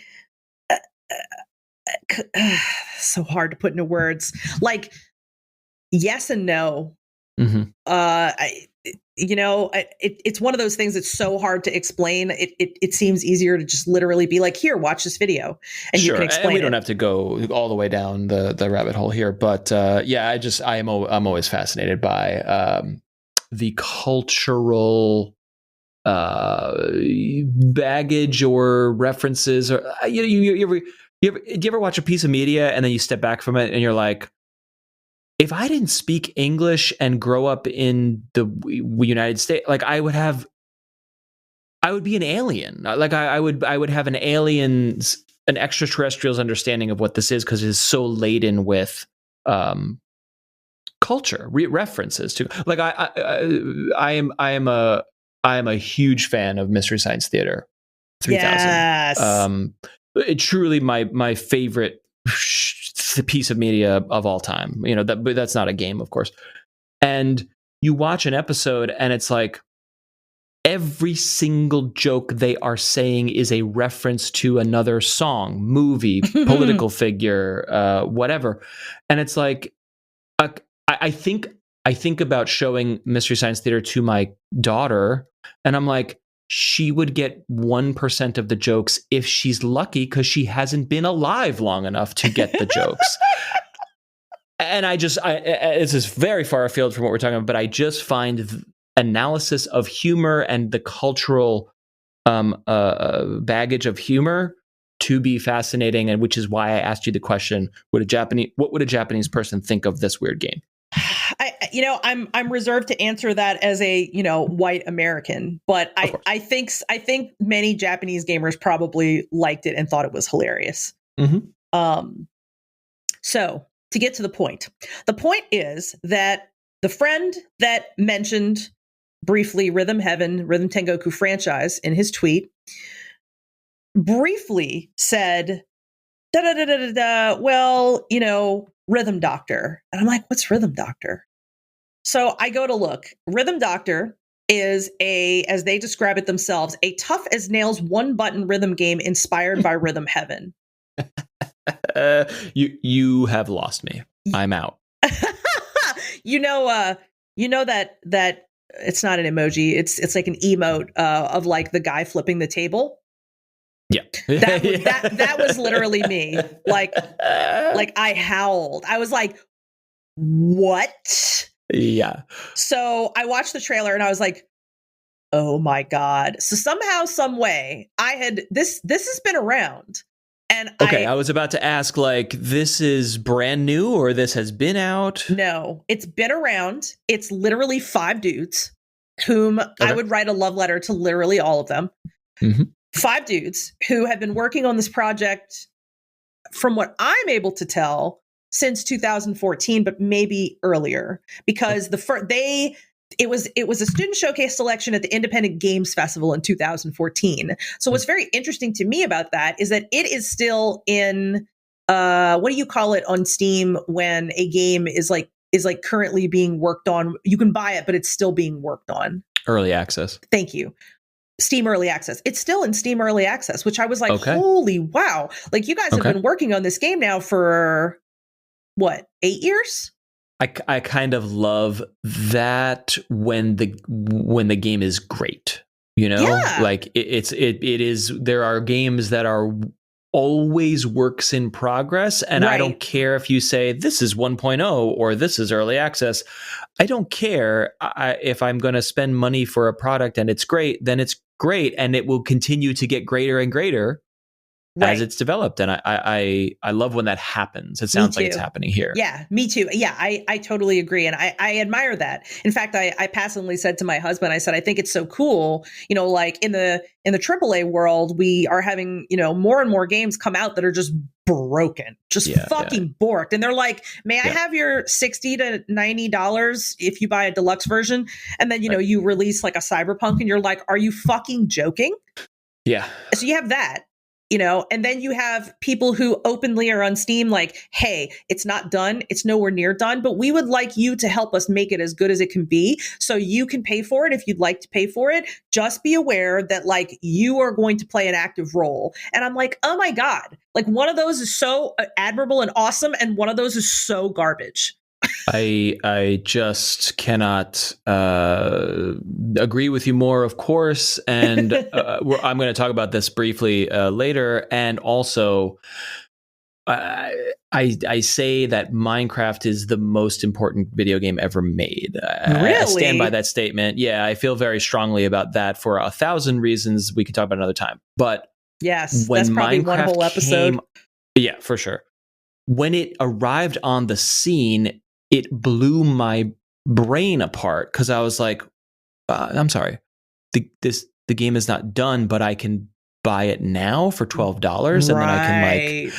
so hard to put into words. Like, yes and no. It's one of those things that's so hard to explain. It seems easier to just literally be like, here, watch this video, and you can explain. And we don't have to go all the way down the rabbit hole here, but I'm always fascinated by the cultural baggage or references, or do you ever watch a piece of media and then you step back from it and you're like, if I didn't speak English and grow up in the United States, like I would be an alien. Like I would have an extraterrestrial's understanding of what this is, because it is so laden with culture references to. Like I am a huge fan of Mystery Science Theater 3000. Yes. Truly my favorite piece of media of all time. But that's not a game, of course. And you watch an episode and it's like every single joke they are saying is a reference to another song, movie, political figure, whatever. And it's like, I think about showing Mystery Science Theater to my daughter, and I'm like, she would get 1% of the jokes if she's lucky, because she hasn't been alive long enough to get the jokes. And this is very far afield from what we're talking about, but I just find analysis of humor and the cultural baggage of humor to be fascinating, and which is why I asked you the question: what would a Japanese person think of this weird game? I'm reserved to answer that as a white American, but I think many Japanese gamers probably liked it and thought it was hilarious. So to get to the point is that the friend that mentioned briefly Rhythm Heaven, Rhythm Tengoku franchise in his tweet briefly said, well, Rhythm Doctor. And I'm like, what's Rhythm Doctor? So I go to look. Rhythm Doctor is as they describe it themselves, a tough as nails one button rhythm game inspired by Rhythm Heaven. You have lost me. I'm out. that it's not an emoji. It's like an emote of like the guy flipping the table. Yeah. that was literally me. Like I howled. I was like, what? Yeah. So I watched the trailer and I was like, oh my God. So somehow, some way this has been around. And I was about to ask, like, this is brand new or this has been out? No, it's been around. It's literally 5 dudes whom I would write a love letter to literally all of them. 5 dudes who have been working on this project, from what I'm able to tell, since 2014, but maybe earlier, because it was a student showcase selection at the Independent Games Festival in 2014. So what's very interesting to me about that is that it is still in what do you call it on Steam when a game is like currently being worked on? You can buy it, but it's still being worked on. Early access. Thank you. Steam Early Access. It's still in Steam Early Access, which I was like, Okay. holy wow. Like you guys have been working on this game now for what, 8 years? I kind of love that when the game is great, you know, Yeah. like it is. There are games that are always works in progress, and I don't care if you say this is 1.0 or this is early access. I don't care. If I'm going to spend money for a product and it's great, then it's great, and it will continue to get greater and greater as it's developed. And I love when that happens. It sounds like it's happening here. Yeah, me too. Yeah, I totally agree. And I admire that. In fact, I passively said to my husband, I said, I think it's so cool, you know, like in the AAA world, we are having, you know, more and more games come out that are just broken, just fucking borked. And they're like, may I have your $60 to $90 if you buy a deluxe version? And then, you know, you release like a Cyberpunk and you're like, are you fucking joking? Yeah. So you have that. You know, and then you have people who openly are on Steam like, hey, it's not done. It's nowhere near done, but we would like you to help us make it as good as it can be. So you can pay for it if you'd like to pay for it. Just be aware that like you are going to play an active role. And I'm like, oh my God, like one of those is so admirable and awesome. And one of those is so garbage. I just cannot agree with you more, of course. And I'm going to talk about this briefly later. And also, I say that Minecraft is the most important video game ever made. Really? I stand by that statement. Yeah, I feel very strongly about that for 1,000 reasons we can talk about another time. But yes, when that's probably Minecraft one whole episode. Yeah, for sure. When it arrived on the scene, it blew my brain apart because I was like, I'm sorry, the game is not done, but I can buy it now for $12 and then I can like,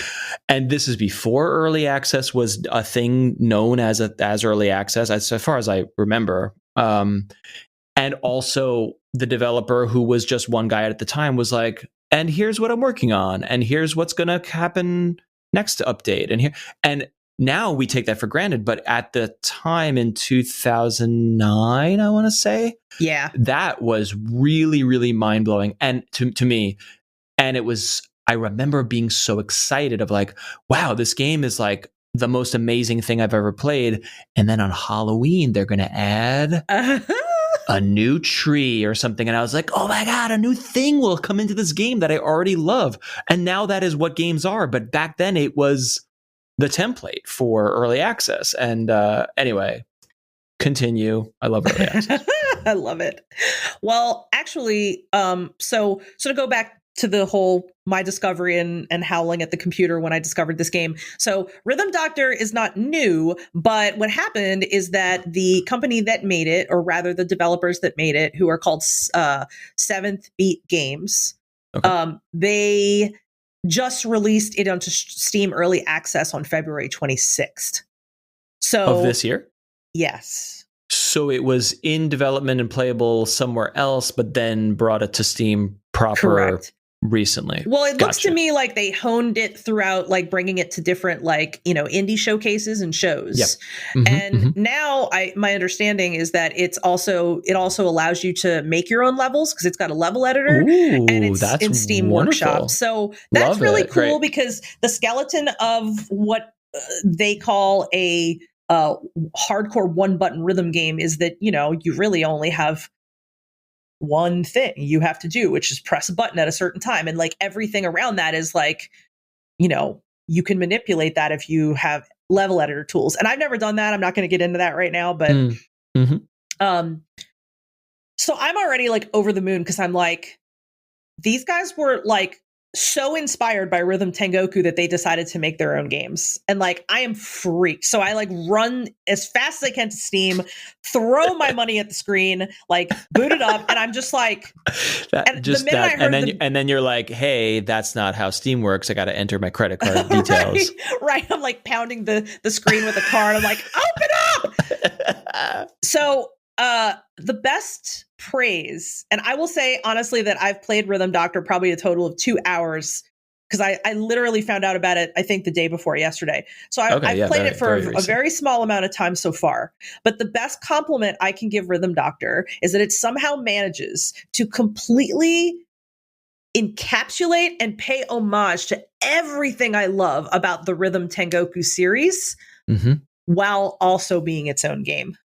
and this is before early access was a thing known as early access, as far as I remember. And also the developer, who was just one guy at the time, was like, and here's what I'm working on, and here's what's going to happen next update, and now we take that for granted, but at the time in 2009, I want to say, that was really, really mind blowing, and to me, and it was. I remember being so excited of like, wow, this game is like the most amazing thing I've ever played, and then on Halloween they're going to add a new tree or something, and I was like, oh my God, a new thing will come into this game that I already love, and now that is what games are. But back then, it was the template for early access. And anyway, continue. I love early access. I love it. Well, actually, so to go back to the whole my discovery and howling at the computer when I discovered this game. So Rhythm Doctor is not new, but what happened is that the company that made it, or rather the developers that made it, who are called Seventh Beat Games, they just released it onto Steam Early Access on February 26th. So of this year? Yes. So it was in development and playable somewhere else, but then brought it to Steam proper. Correct. Recently. Well, it looks to me like they honed it throughout, like bringing it to different, like, you know, indie showcases and shows. Yep. Mm-hmm, and now my understanding is that it also allows you to make your own levels because it's got a level editor. Ooh, and it's that's in Steam wonderful. Workshop. So that's Love really it. cool. Great. Because the skeleton of what they call a hardcore one button rhythm game is that, you know, you really only have one thing you have to do, which is press a button at a certain time. And like everything around that is like, you know, you can manipulate that if you have level editor tools. And I've never done that. I'm not going to get into that right now, but so I'm already like over the moon because I'm like, these guys were like so inspired by Rhythm Tengoku that they decided to make their own games. And like, I am freaked. So I like run as fast as I can to Steam, throw my money at the screen, like boot it up. And I'm just like, and then you're like, hey, that's not how Steam works. I got to enter my credit card details. Right. I'm like pounding the screen with a card. I'm like, open up. So The best praise, and I will say honestly that I've played Rhythm Doctor probably a total of 2 hours because I literally found out about it, I think the day before yesterday. So I've played it for a very small amount of time so far. But the best compliment I can give Rhythm Doctor is that it somehow manages to completely encapsulate and pay homage to everything I love about the Rhythm Tengoku series while also being its own game.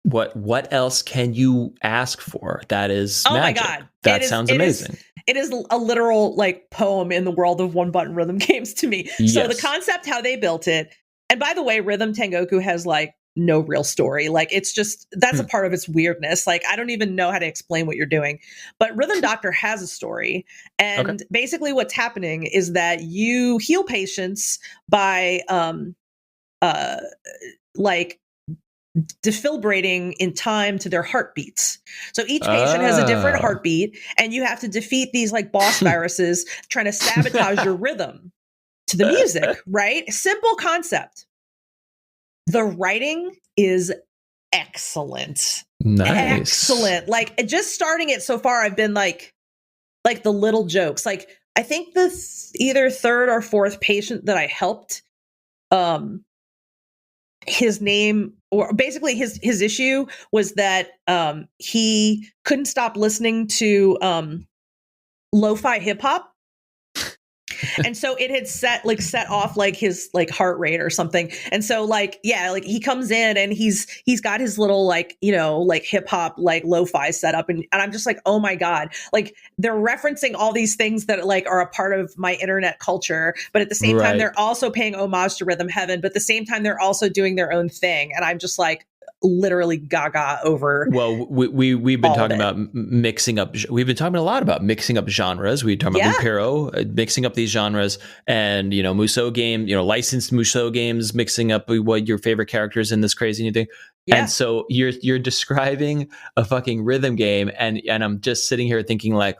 What else can you ask for? That is magic. My God. That sounds amazing. It is a literal like poem in the world of one button rhythm games to me. Yes. So the concept, how they built it, and by the way, Rhythm Tengoku has like no real story. Like it's just, that's a part of its weirdness. Like I don't even know how to explain what you're doing, but Rhythm Doctor has a story. And basically what's happening is that you heal patients by like defibrillating in time to their heartbeats. So each patient has a different heartbeat, and you have to defeat these like boss viruses trying to sabotage your rhythm to the music, right? Simple concept. The writing is excellent. Nice. Excellent. Like just starting it so far, I've been like the little jokes. Like I think the either third or fourth patient that I helped, his name, or basically his issue was that he couldn't stop listening to lo-fi hip hop. And so it had set off like his like heart rate or something. And so like, yeah, like he comes in and he's got his little like, you know, like hip hop, like lo-fi setup. And I'm just like, oh my God, like they're referencing all these things that like are a part of my internet culture. But at the same time, they're also paying homage to Rhythm Heaven. But at the same time, they're also doing their own thing. And I'm just like, literally gaga over. Well, we've been talking about mixing up. We've been talking a lot about mixing up genres. We talked about Lupero, mixing up these genres, and you know, Musou game, you know, licensed Musou games, mixing up what your favorite characters in this crazy new thing. Yeah. And so you're describing a fucking rhythm game, and I'm just sitting here thinking like,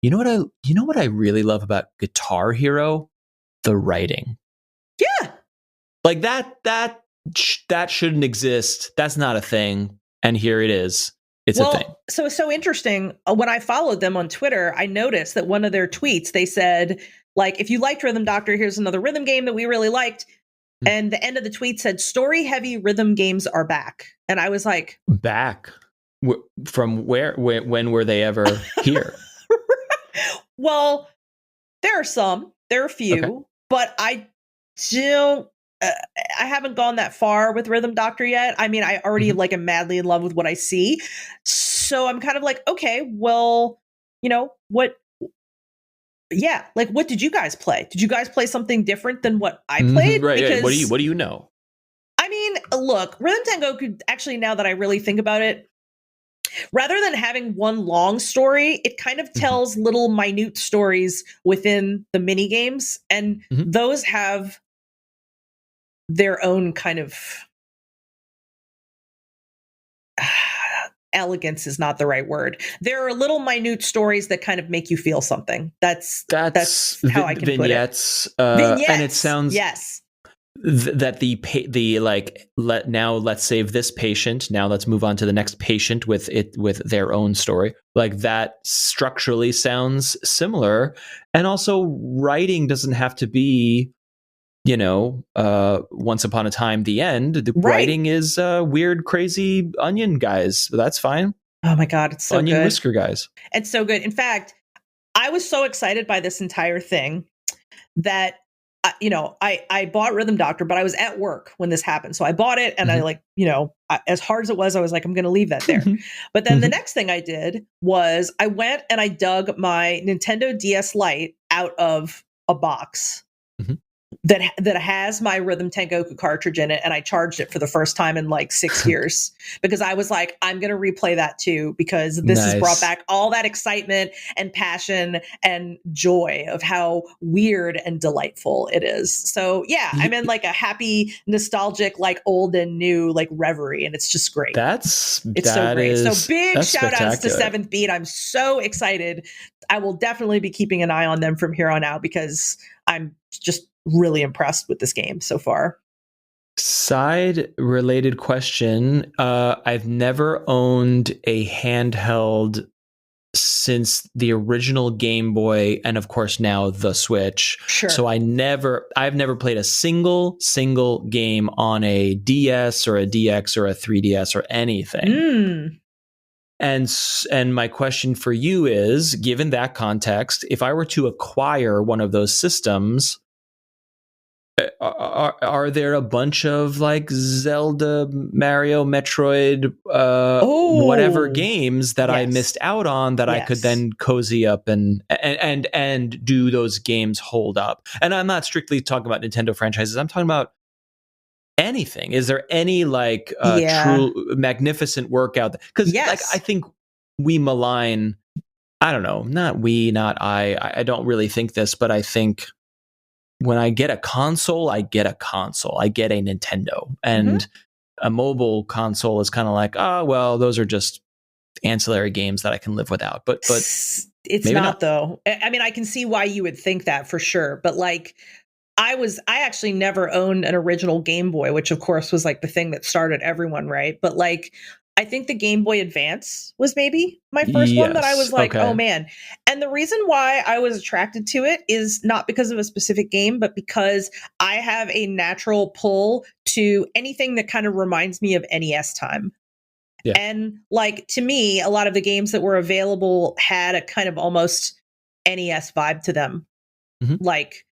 you know what I really love about Guitar Hero, the writing. Yeah, like that shouldn't exist. That's not a thing. And here it is. It's a thing. So it's so interesting. When I followed them on Twitter, I noticed that one of their tweets, they said, like, if you liked Rhythm Doctor, here's another rhythm game that we really liked. And the end of the tweet said, story heavy rhythm games are back. And I was like, back? From where? When were they ever here? Well, there are a few, but I don't. I haven't gone that far with Rhythm Doctor yet. I mean, I already like am madly in love with what I see. So I'm kind of like, okay, well, you know, what did you guys play? Did you guys play something different than what I played? Right. Because, what do you know? I mean, look, Rhythm Tengoku, actually, now that I really think about it, rather than having one long story, it kind of tells little minute stories within the mini games, and those have their own kind of elegance is not the right word. There are little minute stories that kind of make you feel something. That's how I can vignettes, put it. Vignettes. And it sounds that let's save this patient. Now let's move on to the next patient with their own story. Like that structurally sounds similar. And also writing doesn't have to be, you know, once upon a time, the end. The writing is weird, crazy onion guys. That's fine. Oh my God, it's so onion good. Whisker guys. It's so good. In fact, I was so excited by this entire thing that, you know, I bought Rhythm Doctor, but I was at work when this happened. So I bought it and I like, you know, as hard as it was, I was like, I'm going to leave that there. But then the next thing I did was I went and I dug my Nintendo DS Lite out of a box that has my Rhythm Tengoku cartridge in it, and I charged it for the first time in like 6 years because I was like, I'm going to replay that too because this has brought back all that excitement and passion and joy of how weird and delightful it is. So yeah, I'm in like a happy, nostalgic, like old and new, like reverie, and it's just great. It's so great. So big shout outs to 7th Beat. I'm so excited. I will definitely be keeping an eye on them from here on out because I'm just really impressed with this game so far. Side related question. I've never owned a handheld since the original Game Boy, and of course now the Switch. Sure. So I've never played a single game on a DS or a DX or a 3DS or anything. And my question for you is, given that context, if I were to acquire one of those systems, are there a bunch of like Zelda, Mario, Metroid, whatever games that I missed out on that I could then cozy up and do those games hold up? And I'm not strictly talking about Nintendo franchises. I'm talking about anything. Is there any like true magnificent work out there? Because like I think we malign. I don't know. Not we. Not I. I don't really think this, but I think when I get a console, I get a console. I get a Nintendo. And a mobile console is kind of like, oh, well, those are just ancillary games that I can live without. But it's not, though. I mean, I can see why you would think that for sure. But like, I actually never owned an original Game Boy, which of course was like the thing that started everyone, right? But like, I think the Game Boy Advance was maybe my first one that I was like, oh man. And the reason why I was attracted to it is not because of a specific game, but because I have a natural pull to anything that kind of reminds me of NES time. Yeah. And like, to me, a lot of the games that were available had a kind of almost NES vibe to them. Like,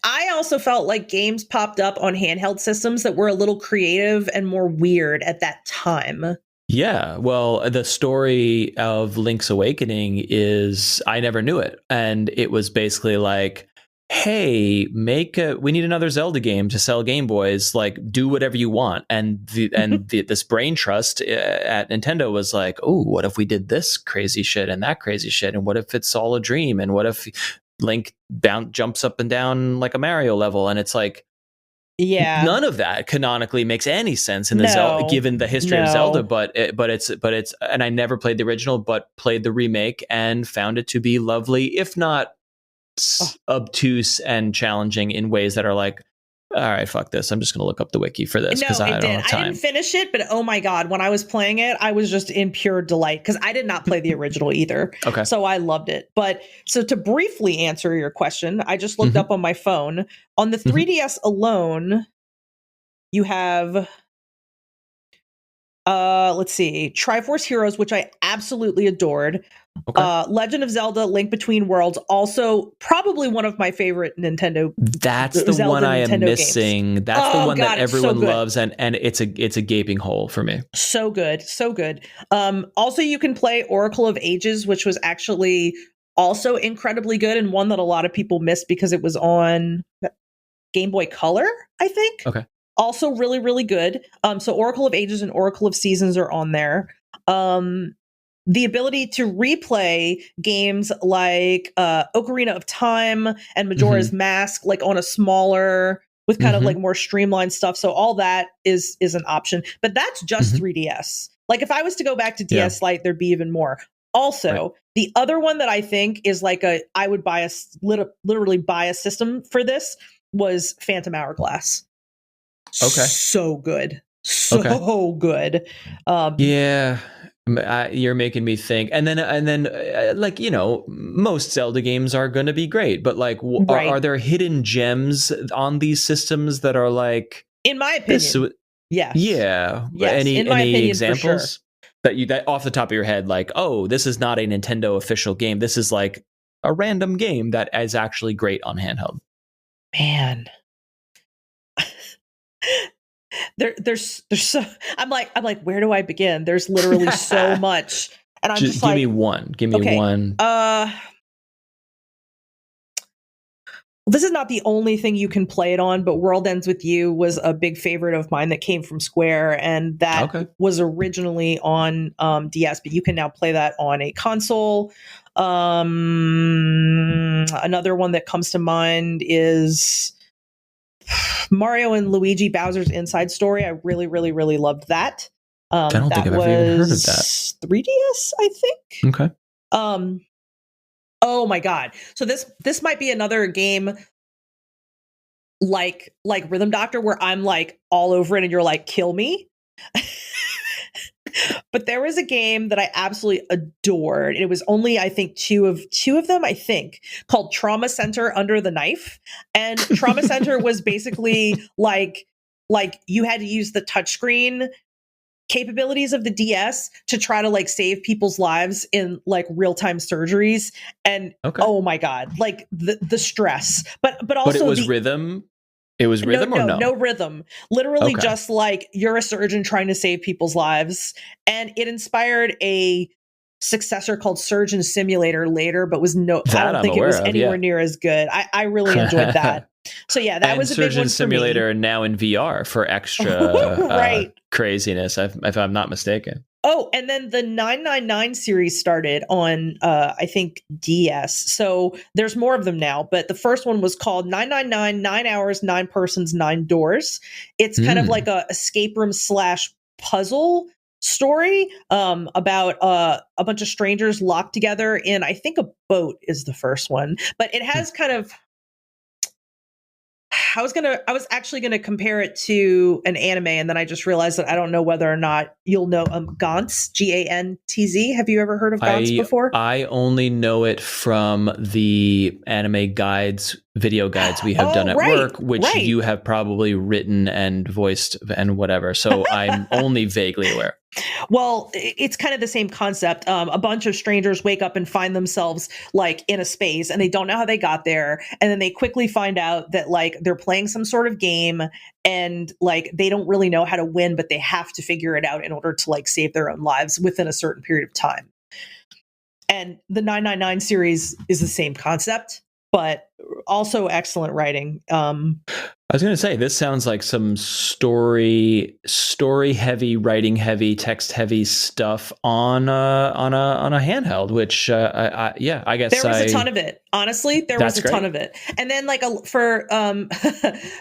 I also felt like games popped up on handheld systems that were a little creative and more weird at that time. Yeah, well, the story of Link's Awakening is I never knew it. And it was basically like, hey, we need another Zelda game to sell Game Boys, like do whatever you want. And this brain trust at Nintendo was like, oh, what if we did this crazy shit and that crazy shit? And what if it's all a dream? And what if Link jumps up and down like a Mario level? And it's like, none of that canonically makes any sense in the Zelda, given the history of Zelda. But it's and I never played the original, but played the remake and found it to be lovely, if not obtuse and challenging in ways that are like, all right, fuck this. I'm just going to look up the wiki for this because I don't have time. I didn't finish it, but oh my God, when I was playing it, I was just in pure delight because I did not play the original either. Okay. So I loved it. But so to briefly answer your question, I just looked up on my phone. On the 3DS alone, you have, let's see, Triforce Heroes, which I absolutely adored. Okay. Legend of Zelda: Link Between Worlds, also probably one of my favorite Nintendo. That's the Zelda one I am missing. Games. That's the one that everyone loves, and it's a gaping hole for me. So good, so good. Also, you can play Oracle of Ages, which was actually also incredibly good, and one that a lot of people missed because it was on Game Boy Color, I think. Okay. Also really, really good. So Oracle of Ages and Oracle of Seasons are on there. The ability to replay games like Ocarina of Time and Majora's Mask, like on a smaller, with kind of like more streamlined stuff. So all that is an option, but that's just 3DS. Like if I was to go back to DS Lite, there'd be even more. Also, the other one that I think is like I would buy literally buy a system for this was Phantom Hourglass. Okay. So good. So good. Yeah. You're making me think, and then, like, you know, most Zelda games are going to be great, but like, are there hidden gems on these systems that are like, in my opinion, yes. Any examples that off the top of your head, like, oh, this is not a Nintendo official game. This is like a random game that is actually great on handheld. Man. There's so I'm like where do I begin? There's literally so much, and I'm just give me one. Give me one. This is not the only thing you can play it on, but World Ends With You was a big favorite of mine that came from Square, and that was originally on DS, but you can now play that on a console. Another one that comes to mind is Mario and Luigi Bowser's Inside Story. I really, really, really loved that. I don't think I've ever even heard of that. 3DS, I think. Okay. Oh my God. So this might be another game like Rhythm Doctor, where I'm like all over it and you're like, kill me. But there was a game that I absolutely adored. It was only, I think, two of them, I think, called Trauma Center Under the Knife. And Trauma Center was basically like you had to use the touchscreen capabilities of the DS to try to like save people's lives in like real-time surgeries. And oh my God, like the stress. But also but it was rhythm. It was rhythm no rhythm. Literally just like you're a surgeon trying to save people's lives. And it inspired a successor called Surgeon Simulator later, but was I don't think it was anywhere near as good. I really enjoyed that. So yeah, that was a big one for me. Surgeon Simulator now in VR for extra craziness, if I'm not mistaken. Oh, and then the 999 series started on, I think, DS. So there's more of them now. But the first one was called 999, 9 Hours, 9 Persons, 9 Doors. It's kind of like a escape room / puzzle story about a bunch of strangers locked together in, I think, a boat is the first one. But it has kind of... I was actually gonna compare it to an anime, and then I just realized that I don't know whether or not you'll know Gantz, Gantz. Have you ever heard of Gantz before? I only know it from the anime guides, video guides we have done at work, which you have probably written and voiced and whatever. So I'm only vaguely aware. Well, it's kind of the same concept. A bunch of strangers wake up and find themselves like in a space, and they don't know how they got there. And then they quickly find out that like they're playing some sort of game, and like they don't really know how to win, but they have to figure it out in order to like save their own lives within a certain period of time. And the 999 series is the same concept, but also excellent writing. I was going to say, this sounds like some story heavy, writing heavy, text heavy stuff on a handheld, which I guess there was a ton of it. Honestly, there was a ton of it. And then like for the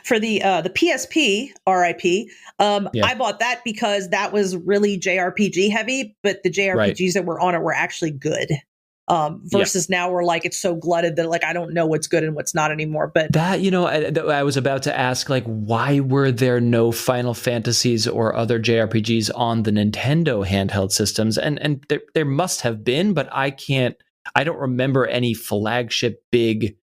PSP, RIP, I bought that because that was really JRPG heavy, but the JRPGs that were on it were actually good. Versus now we're like, it's so glutted that like I don't know what's good and what's not anymore. But that, I was about to ask, like, why were there no Final Fantasies or other JRPGs on the Nintendo handheld systems? And there must have been, but I don't remember any flagship big.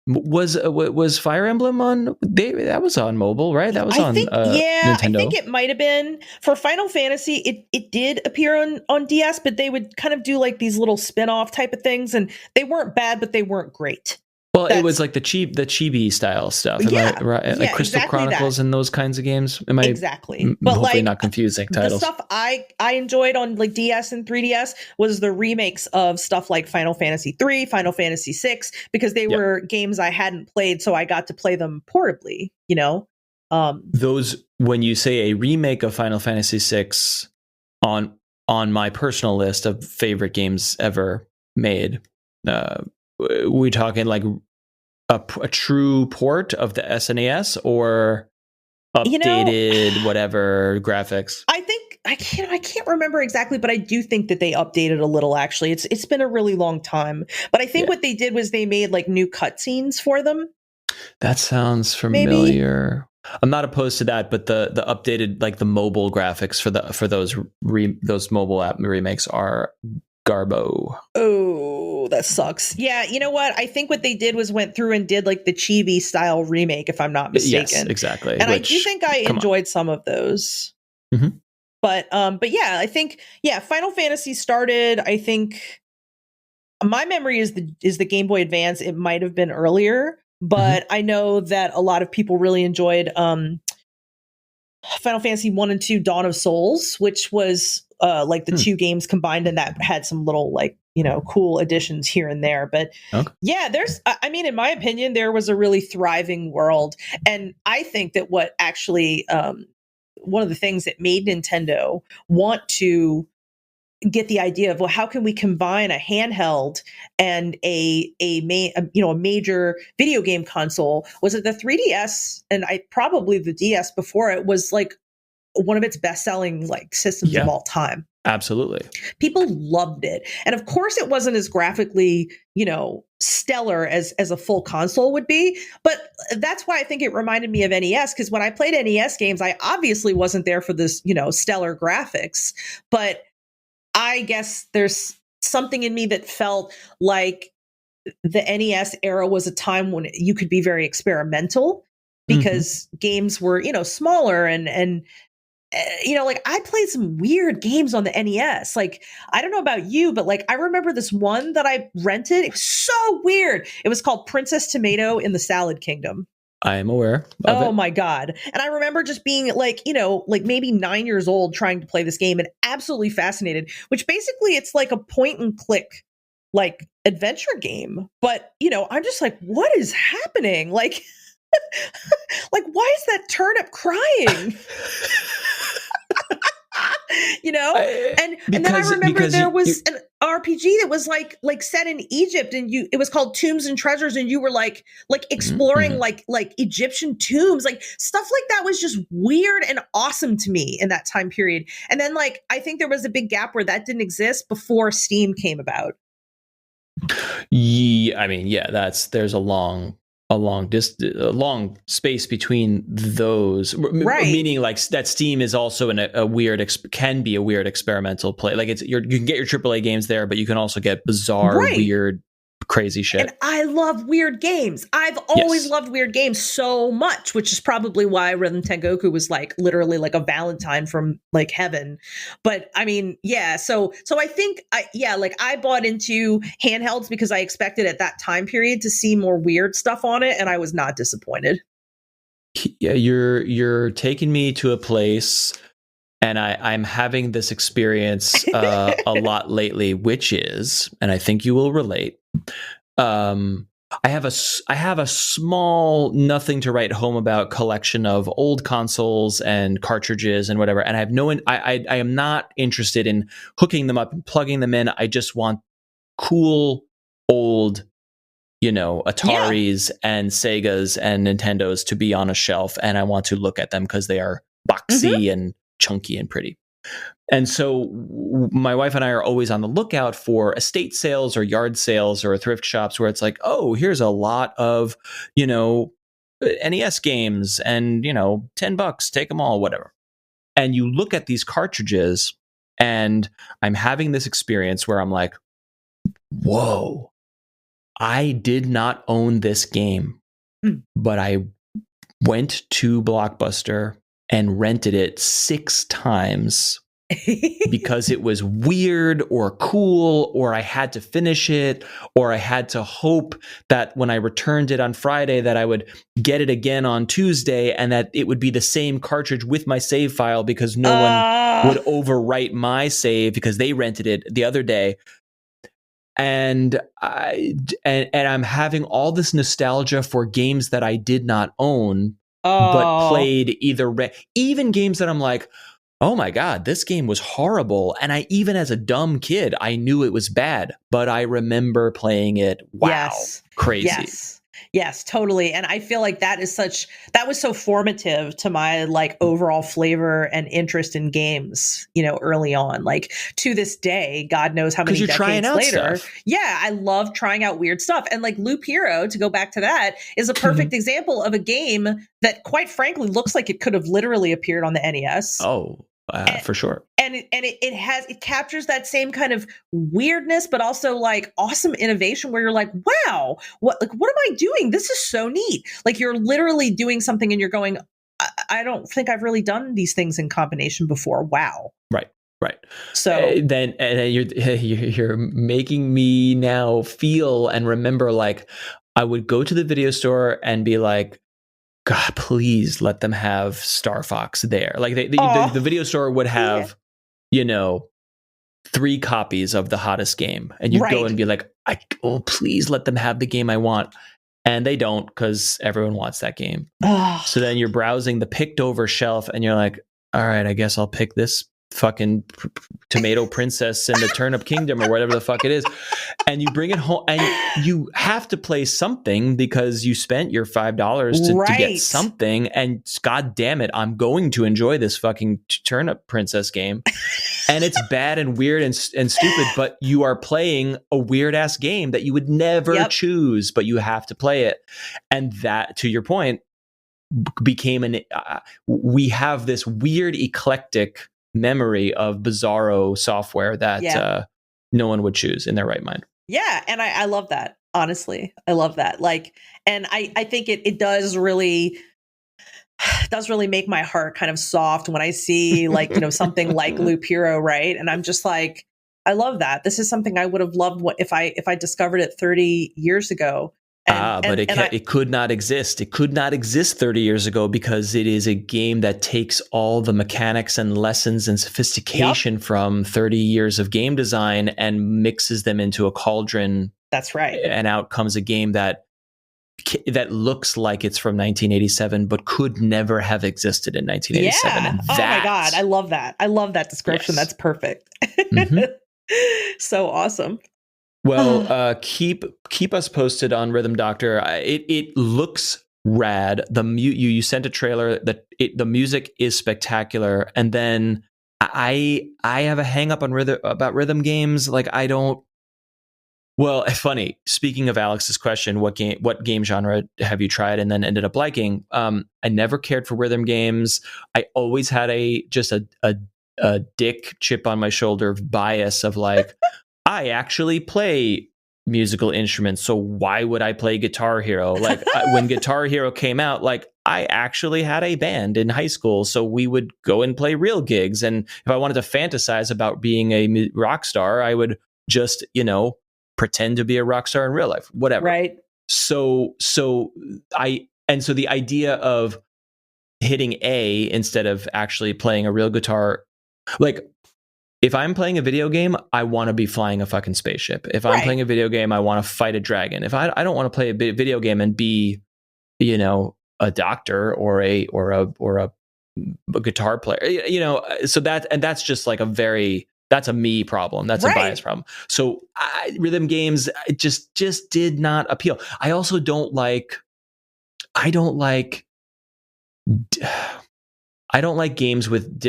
Was Fire Emblem on? That was on mobile, right? That was Nintendo. I think it might have been for Final Fantasy. It did appear on DS, but they would kind of do like these little spin-off type of things, and they weren't bad, but they weren't great. Well, it was like the chibi style stuff, right? Like Crystal Chronicles and those kinds of games. Am I exactly? But hopefully like, not confusing titles. The stuff I enjoyed on like DS and 3DS was the remakes of stuff like Final Fantasy 3, Final Fantasy 6, because they were games I hadn't played, so I got to play them portably. Those, when you say a remake of Final Fantasy 6 on my personal list of favorite games ever made, we talking like a true port of the SNES or updated whatever graphics? I think I can't remember exactly, but I do think that they updated a little. Actually, it's been a really long time, but I think what they did was they made like new cutscenes for them. That sounds familiar. Maybe. I'm not opposed to that, but the updated like the mobile graphics for those mobile app remakes are garbo. Oh, that sucks. Yeah, you know what? I think what they did was went through and did like the chibi style remake, if I'm not mistaken. Yes, exactly. And I do think I enjoyed some of those. Mm-hmm. But yeah, I think Final Fantasy started. I think my memory is the Game Boy Advance. It might have been earlier, but I know that a lot of people really enjoyed Final Fantasy 1 and 2 Dawn of Souls, which was like the two games combined, and that had some little like, cool additions here and there. But there's, I mean, in my opinion, there was a really thriving world. And I think that what actually, one of the things that made Nintendo want to get the idea of, well, how can we combine a handheld and a major video game console was that the 3DS, and probably the DS before it, was like one of its best-selling like systems of all time. Absolutely. People loved it. And of course it wasn't as graphically, stellar as a full console would be, but that's why I think it reminded me of NES, because when I played NES games, I obviously wasn't there for this, stellar graphics, but I guess there's something in me that felt like the NES era was a time when you could be very experimental because games were, smaller and like I played some weird games on the NES. Like, I don't know about you, but like I remember this one that I rented. It was so weird. It was called Princess Tomato in the Salad Kingdom. I am aware of it. Oh my God. And I remember just being like, like maybe 9 years old trying to play this game and absolutely fascinated, which basically it's like a point and click like adventure game. But, I'm just like, what is happening? Like, like, why is that turnip crying? And then I remember there was an RPG that was like set in Egypt, and it was called Tombs and Treasures, and you were like exploring like Egyptian tombs, like stuff like that was just weird and awesome to me in that time period. And then like I think there was a big gap where that didn't exist before Steam came about. Yeah, I mean, there's a long space between those, right? Meaning like that Steam is also can be a weird experimental play. Like you can get your AAA games there, but you can also get bizarre, weird, crazy shit. And I love weird games. I've always loved weird games so much, which is probably why Rhythm Tengoku was like literally like a Valentine from like heaven. But I mean, so I think I bought into handhelds because I expected at that time period to see more weird stuff on it, and I was not disappointed. Yeah, you're taking me to a place, and I'm having this experience a lot lately, which is, and I think you will relate. I have a small, nothing to write home about collection of old consoles and cartridges and whatever, and I am not interested in hooking them up and plugging them in. I just want cool old, Ataris and Segas and Nintendos to be on a shelf, and I want to look at them because they are boxy and chunky and pretty. And so my wife and I are always on the lookout for estate sales or yard sales or thrift shops where it's like, oh, here's a lot of, NES games and, $10, take them all, whatever. And you look at these cartridges, and I'm having this experience where I'm like, whoa, I did not own this game, but I went to Blockbuster and rented it 6 times because it was weird or cool, or I had to finish it, or I had to hope that when I returned it on Friday that I would get it again on Tuesday and that it would be the same cartridge with my save file because no one would overwrite my save because they rented it the other day. And I'm having all this nostalgia for games that I did not own, but played even games that I'm like, oh my God, this game was horrible. And even as a dumb kid, I knew it was bad, but I remember playing it. Wow. Crazy. Yes, totally. And I feel like that was so formative to my like overall flavor and interest in games, early on. Like to this day, God knows how many decades later. Stuff. Yeah, I love trying out weird stuff. And like Loop Hero, to go back to that, is a perfect example of a game that quite frankly looks like it could have literally appeared on the NES. Oh, for sure. And it captures that same kind of weirdness, but also like awesome innovation where you're like, wow, what am I doing? This is so neat. Like you're literally doing something and you're going, I don't think I've really done these things in combination before. Wow. Right. So then you're making me now feel and remember, like I would go to the video store and be like, God, please let them have Star Fox there. Like the video store would have, 3 copies of the hottest game, and you'd go and be like, please let them have the game I want. And they don't, because everyone wants that game. So then you're browsing the picked over shelf and you're like, all right, I guess I'll pick this fucking tomato princess in the turnip kingdom or whatever the fuck it is, and you bring it home and you have to play something because you spent your $5 to get something, and god damn it, I'm going to enjoy this fucking turnip princess game. And it's bad and weird and stupid, but you are playing a weird ass game that you would never choose, but you have to play it. And that, to your point, became we have this weird eclectic memory of bizarro software that no one would choose in their right mind. Yeah. And I love that. Honestly, I love that. Like, and I think it does really make my heart kind of soft when I see like, something like Loop Hero, right? And I'm just like, I love that. This is something I would have loved if I discovered it 30 years ago. But it could not exist. It could not exist 30 years ago because it is a game that takes all the mechanics and lessons and sophistication from 30 years of game design and mixes them into a cauldron. That's right. And out comes a game that looks like it's from 1987, but could never have existed in 1987. Yeah. And oh my God. I love that. I love that description. Yes. That's perfect. Mm-hmm. So awesome. Well, keep us posted on Rhythm Doctor. It looks rad. You sent a trailer that the music is spectacular, and then I have a hang up on about rhythm games. Like I don't. Well, funny. Speaking of Alex's question, what game genre have you tried and then ended up liking? I never cared for rhythm games. I always had a dick chip on my shoulder bias of like. I actually play musical instruments, so why would I play Guitar Hero? Like when Guitar Hero came out, like I actually had a band in high school, so we would go and play real gigs. And if I wanted to fantasize about being a rock star, I would just, pretend to be a rock star in real life, whatever. Right. So the idea of hitting A instead of actually playing a real guitar, like. If I'm playing a video game, I want to be flying a fucking spaceship. If I'm playing a video game, I want to fight a dragon. If I don't want to play a video game and be, a doctor or a guitar player, so that's just like that's a me problem. That's a bias problem. So rhythm games just did not appeal. I also don't like games with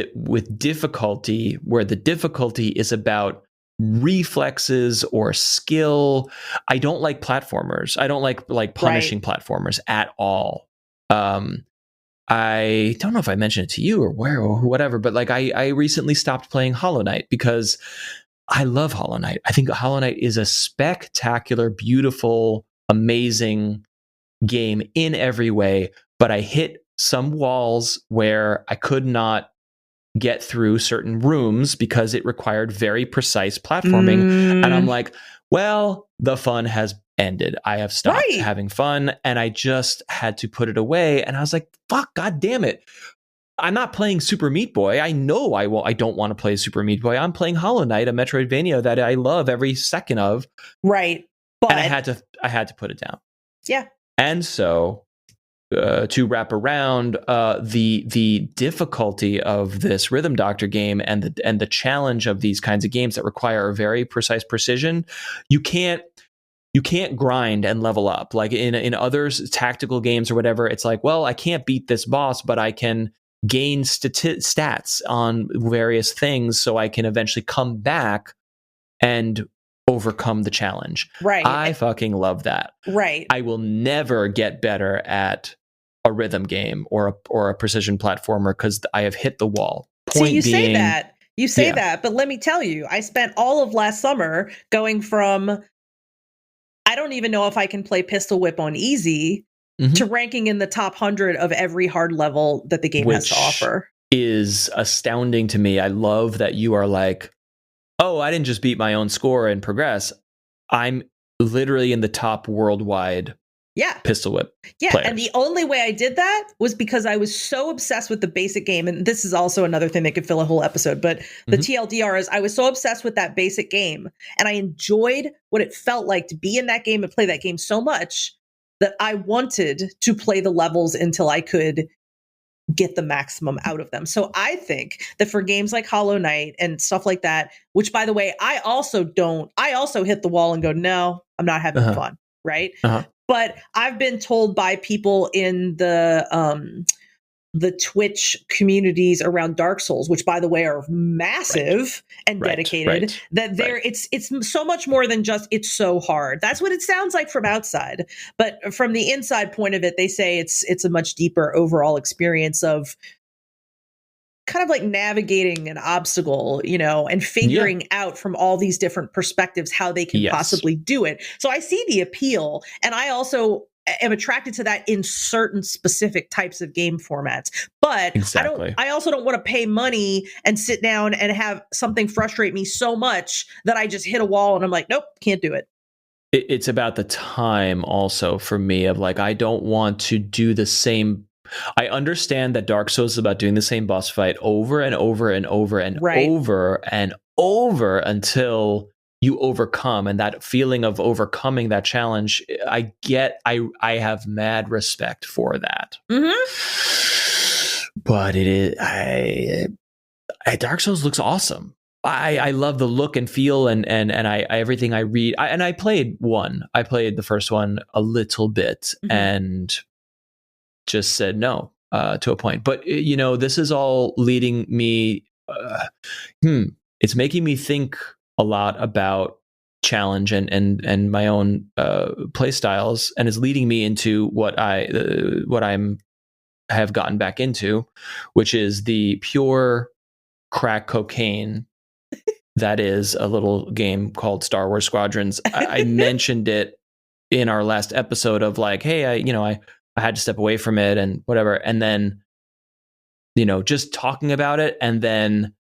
difficulty where the difficulty is about reflexes or skill. I don't like platformers. I don't like punishing platformers at all. I don't know if I mentioned it to you or where or whatever, but like I recently stopped playing Hollow Knight because I love Hollow Knight. I think Hollow Knight is a spectacular, beautiful, amazing game in every way, but I hit some walls where I could not get through certain rooms because it required very precise platforming. And I'm like, well, the fun has ended. I have stopped having fun and I just had to put it away. And I was like, fuck, God damn it. I'm not playing Super Meat Boy. I know I don't want to play Super Meat Boy. I'm playing Hollow Knight, a Metroidvania that I love every second of. Right. But and I had to put it down. Yeah. And so to wrap around the difficulty of this Rhythm Doctor game and the challenge of these kinds of games that require a very precise precision, you can't grind and level up like in other tactical games or whatever. It's like, well, I can't beat this boss, but I can gain stats on various things so I can eventually come back and overcome the challenge. Right. I fucking love that. Right. I will never get better at a rhythm game or a precision platformer because I have hit the wall. You say that, but let me tell you, I spent all of last summer going from I don't even know if I can play Pistol Whip on easy to ranking in the top 100 of every hard level that the game has to offer. Is astounding to me. I love that you are like, oh, I didn't just beat my own score and progress. I'm literally in the top worldwide Pistol Whip players. And the only way I did that was because I was so obsessed with the basic game. And this is also another thing that could fill a whole episode. But the TLDR is I was so obsessed with that basic game. And I enjoyed what it felt like to be in that game and play that game so much that I wanted to play the levels until I could get the maximum out of them. So I think that for games like Hollow Knight and stuff like that, which by the way, I also hit the wall and go, no, I'm not having fun. Right. But I've been told by people in the Twitch communities around Dark Souls, which by the way are massive and dedicated, that it's so much more than just it's so hard. That's what it sounds like from outside. But from the inside point of it, they say it's a much deeper overall experience of kind of like navigating an obstacle, and figuring out from all these different perspectives how they can possibly do it. So I see the appeal, and I also am attracted to that in certain specific types of game formats. But I also don't want to pay money and sit down and have something frustrate me so much that I just hit a wall and I'm like, nope, can't do it. It's about the time also for me of like, I don't want to do the same. I understand that Dark Souls is about doing the same boss fight over and over and over and over and over until you overcome, and that feeling of overcoming that challenge, I have mad respect for that. But Dark Souls looks awesome. I love the look and feel and everything I read. I played the first one a little bit and just said no to a point. But this is all leading me. It's making me think a lot about challenge and my own play styles, and is leading me into what I'm have gotten back into, which is the pure crack cocaine that is a little game called Star Wars Squadrons. I mentioned it in our last episode of like, hey, I had to step away from it and whatever, and then just talking about it, and then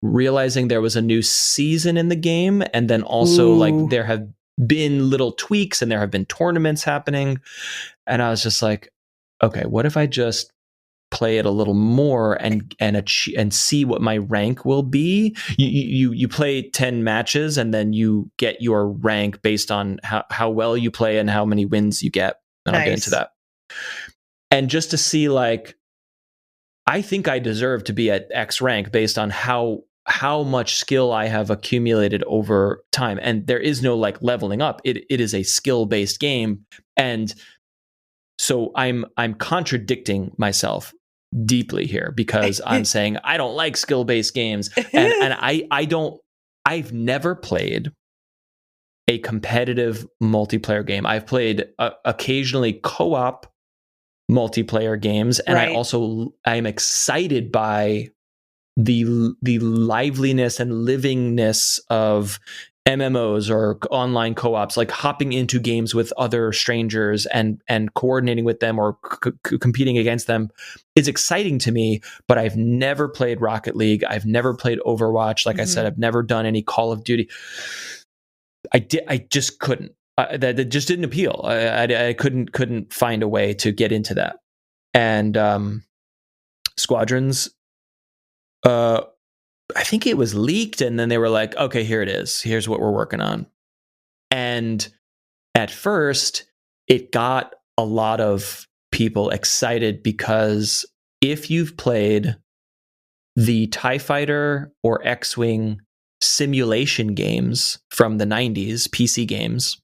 realizing there was a new season in the game, and then also like there have been little tweaks and there have been tournaments happening, and I was just like, okay, what if I just play it a little more and see what my rank will be? You play 10 matches and then you get your rank based on how well you play and how many wins you get, and I'll get into that. And just to see, like, I think I deserve to be at X rank based on how much skill I have accumulated over time. And there is no like leveling up. It is a skill-based game. And so I'm contradicting myself deeply here, because I'm saying I don't like skill-based games. And I've never played a competitive multiplayer game. I've played occasionally co-op multiplayer games, and I'm excited by the liveliness and livingness of MMOs or online co-ops, like hopping into games with other strangers and coordinating with them or competing against them is exciting to me. But I've never played Rocket League. I've never played Overwatch. Like I said, I've never done any Call of Duty. I just couldn't. That just didn't appeal. I couldn't find a way to get into that. And Squadrons, I think it was leaked, and then they were like, okay, here it is. Here's what we're working on. And at first, it got a lot of people excited, because if you've played the TIE Fighter or X-Wing simulation games from the 90s, PC games,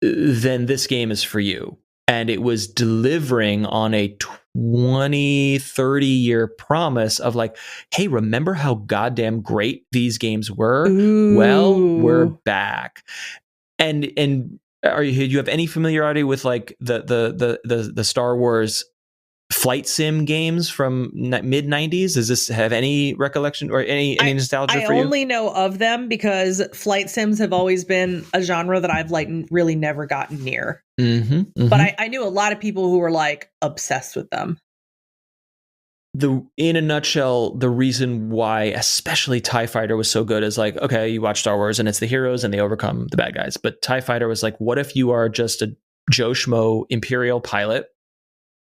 then this game is for you. And it was delivering on a 20, 30-year promise of like, hey, remember how goddamn great these games were? Ooh. Well, we're back. And do you have any familiarity with like the Star Wars flight sim games from mid 90s? Does this have any recollection or any nostalgia for you? I only know of them because flight sims have always been a genre that I've like really never gotten near. But I knew a lot of people who were like obsessed with them. In a nutshell, the reason why especially TIE Fighter was so good is like, okay, you watch Star Wars and it's the heroes and they overcome the bad guys. But TIE Fighter was like, what if you are just a Joe Schmo Imperial pilot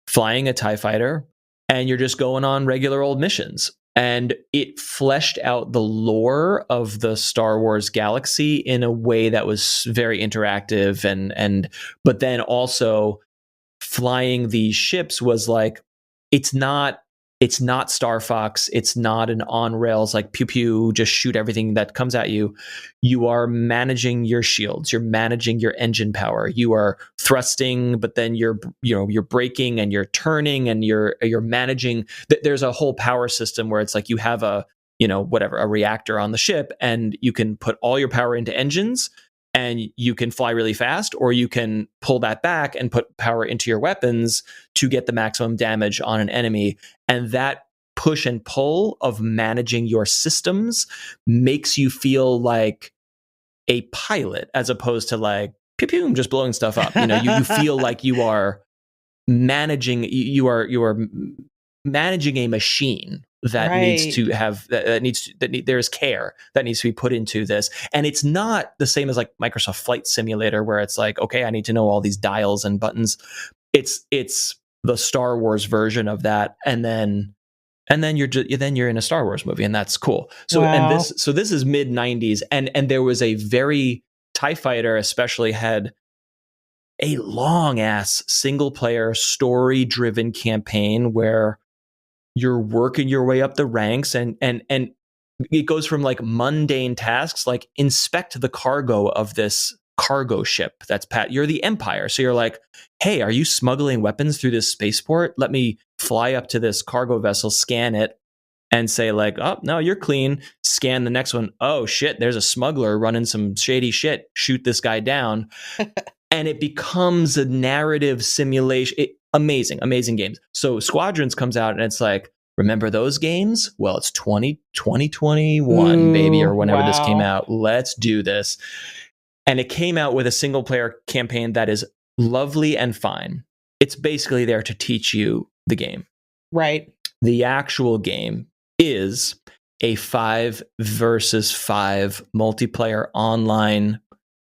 flying a TIE Fighter and you're just going on regular old missions? And it fleshed out the lore of the Star Wars galaxy in a way that was very interactive, and but then also flying these ships was like, it's not Star Fox. It's not an on rails like pew pew, just shoot everything that comes at you. You are managing your shields. You're managing your engine power. You are thrusting, but then you're braking and you're turning and you're managing. There's a whole power system where it's like you have a reactor on the ship, and you can put all your power into engines, and you can fly really fast, or you can pull that back and put power into your weapons to get the maximum damage on an enemy. And that push and pull of managing your systems makes you feel like a pilot, as opposed to like pew pew, just blowing stuff up. You feel like you are managing. You are managing a machine that needs to have there's care that needs to be put into this. And it's not the same as like Microsoft Flight Simulator, where it's like, okay, I need to know all these dials and buttons. It's the Star Wars version of that, and then you're in a Star Wars movie, and that's cool. So Wow. this is mid 90s, and there was a very TIE Fighter especially had a long ass single player story driven campaign where you're working your way up the ranks, and it goes from like mundane tasks like inspect the cargo of this cargo ship you're the Empire, so you're like, hey, are you smuggling weapons through this spaceport? Let me fly up to this cargo vessel, scan it, and say like, oh no, you're clean. Scan the next one. Oh shit, there's a smuggler running some shady shit. Shoot this guy down. And it becomes a narrative simulation. Amazing games. So Squadrons comes out, and it's like, remember those games? Well, it's 2021, baby, or whenever this came out. Let's do this. And it came out with a single player campaign that is lovely and fine. It's basically there to teach you the game. Right. The actual game is a 5 versus 5 multiplayer online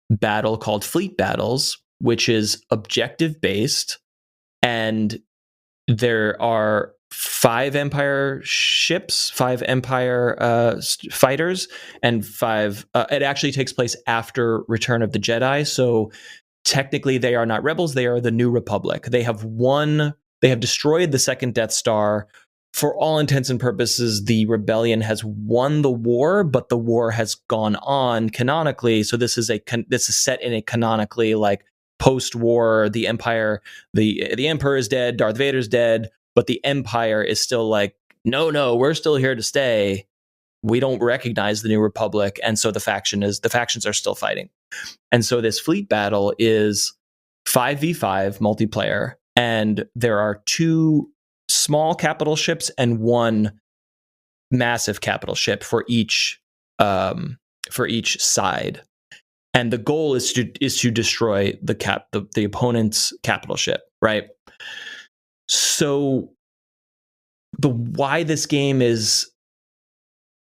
battle called Fleet Battles, which is objective based, and there are 5 Empire ships, 5 Empire fighters, and 5 it actually takes place after Return of the Jedi, so technically they are not rebels, they are the New Republic. They have destroyed the second Death Star. For all intents and purposes, the rebellion has won the war, but the war has gone on canonically. So this is set in a canonically like post-war. The Empire, the Emperor is dead, Darth Vader's dead, but the Empire is still like, no, we're still here to stay. We don't recognize the New Republic, and so the factions are still fighting. And so this fleet battle is 5v5 multiplayer, and there are 2 small capital ships and 1 massive capital ship for each side, and the goal is to destroy the opponent's capital ship, right? So why this game is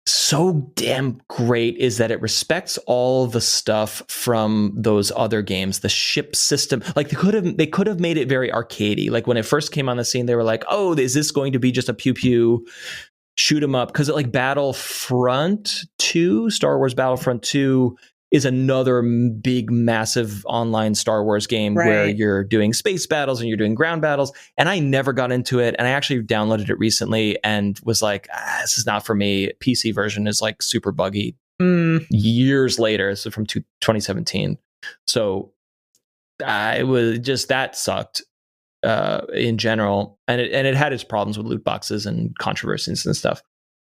so damn great is that it respects all the stuff from those other games. The ship system, like they could have made it very arcadey. Like when it first came on the scene, they were like, "Oh, is this going to be just a pew pew shoot 'em up?" Because like Battlefront 2, Star Wars Battlefront 2 is another big, massive online Star Wars game where you're doing space battles and you're doing ground battles. And I never got into it. And I actually downloaded it recently and was like, this is not for me. PC version is like super buggy. Years later, so from 2017. So it was just, that sucked in general. And it had its problems with loot boxes and controversies and stuff.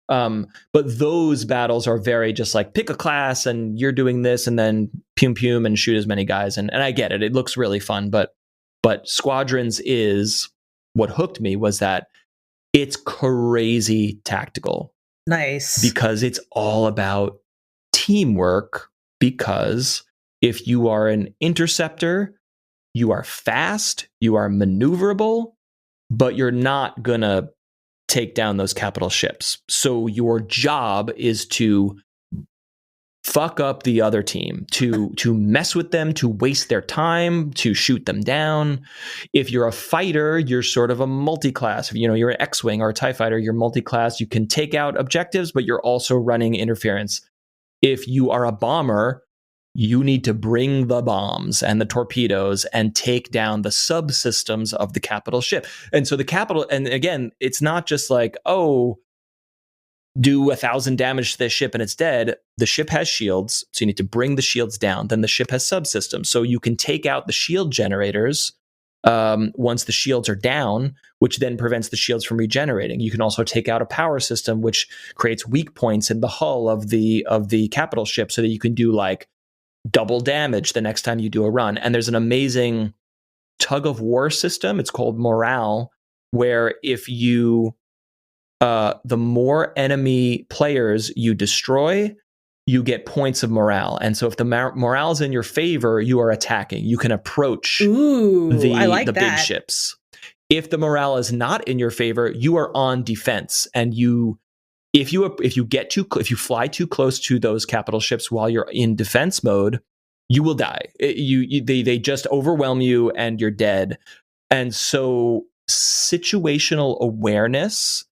But those battles are very just like pick a class and you're doing this and then pew-pew and shoot as many guys. And I get it. It looks really fun. But Squadrons is what hooked me, was that it's crazy tactical. Nice. Because it's all about teamwork. Because if you are an interceptor, you are fast, you are maneuverable, but you're not going to take down those capital ships. So your job is to fuck up the other team, to mess with them, to waste their time, to shoot them down. If you're a fighter, you're sort of a multi-class. If you're an X-Wing or a TIE fighter, you're multi-class. You can take out objectives, but you're also running interference. If you are a bomber, you need to bring the bombs and the torpedoes and take down the subsystems of the capital ship. And so the capital, and again, it's not just like, oh, do 1,000 damage to this ship and it's dead. The ship has shields, so you need to bring the shields down. Then the ship has subsystems, so you can take out the shield generators once the shields are down, which then prevents the shields from regenerating. You can also take out a power system, which creates weak points in the hull of the capital ship, so that you can do like double damage the next time you do a run. And there's an amazing tug of war system. It's called morale, where if you the more enemy players you destroy, you get points of morale. And so if the morale is in your favor, you are attacking. You can approach the big ships. If the morale is not in your favor, you are on defense. And if you fly too close to those capital ships while you're in defense mode, you will die. They just overwhelm you and you're dead. And so situational awareness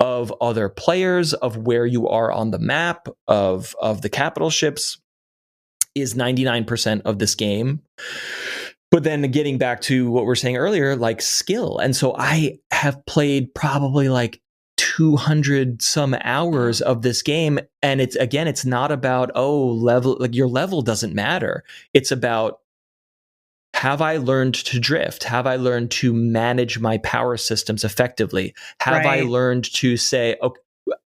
of other players, of where you are on the map, of the capital ships, is 99% of this game. But then getting back to what we were saying earlier, like skill. And so I have played probably like 200 some hours of this game. And it's not about, level, like your level doesn't matter. It's about, have I learned to drift? Have I learned to manage my power systems effectively? Have I learned to say, okay,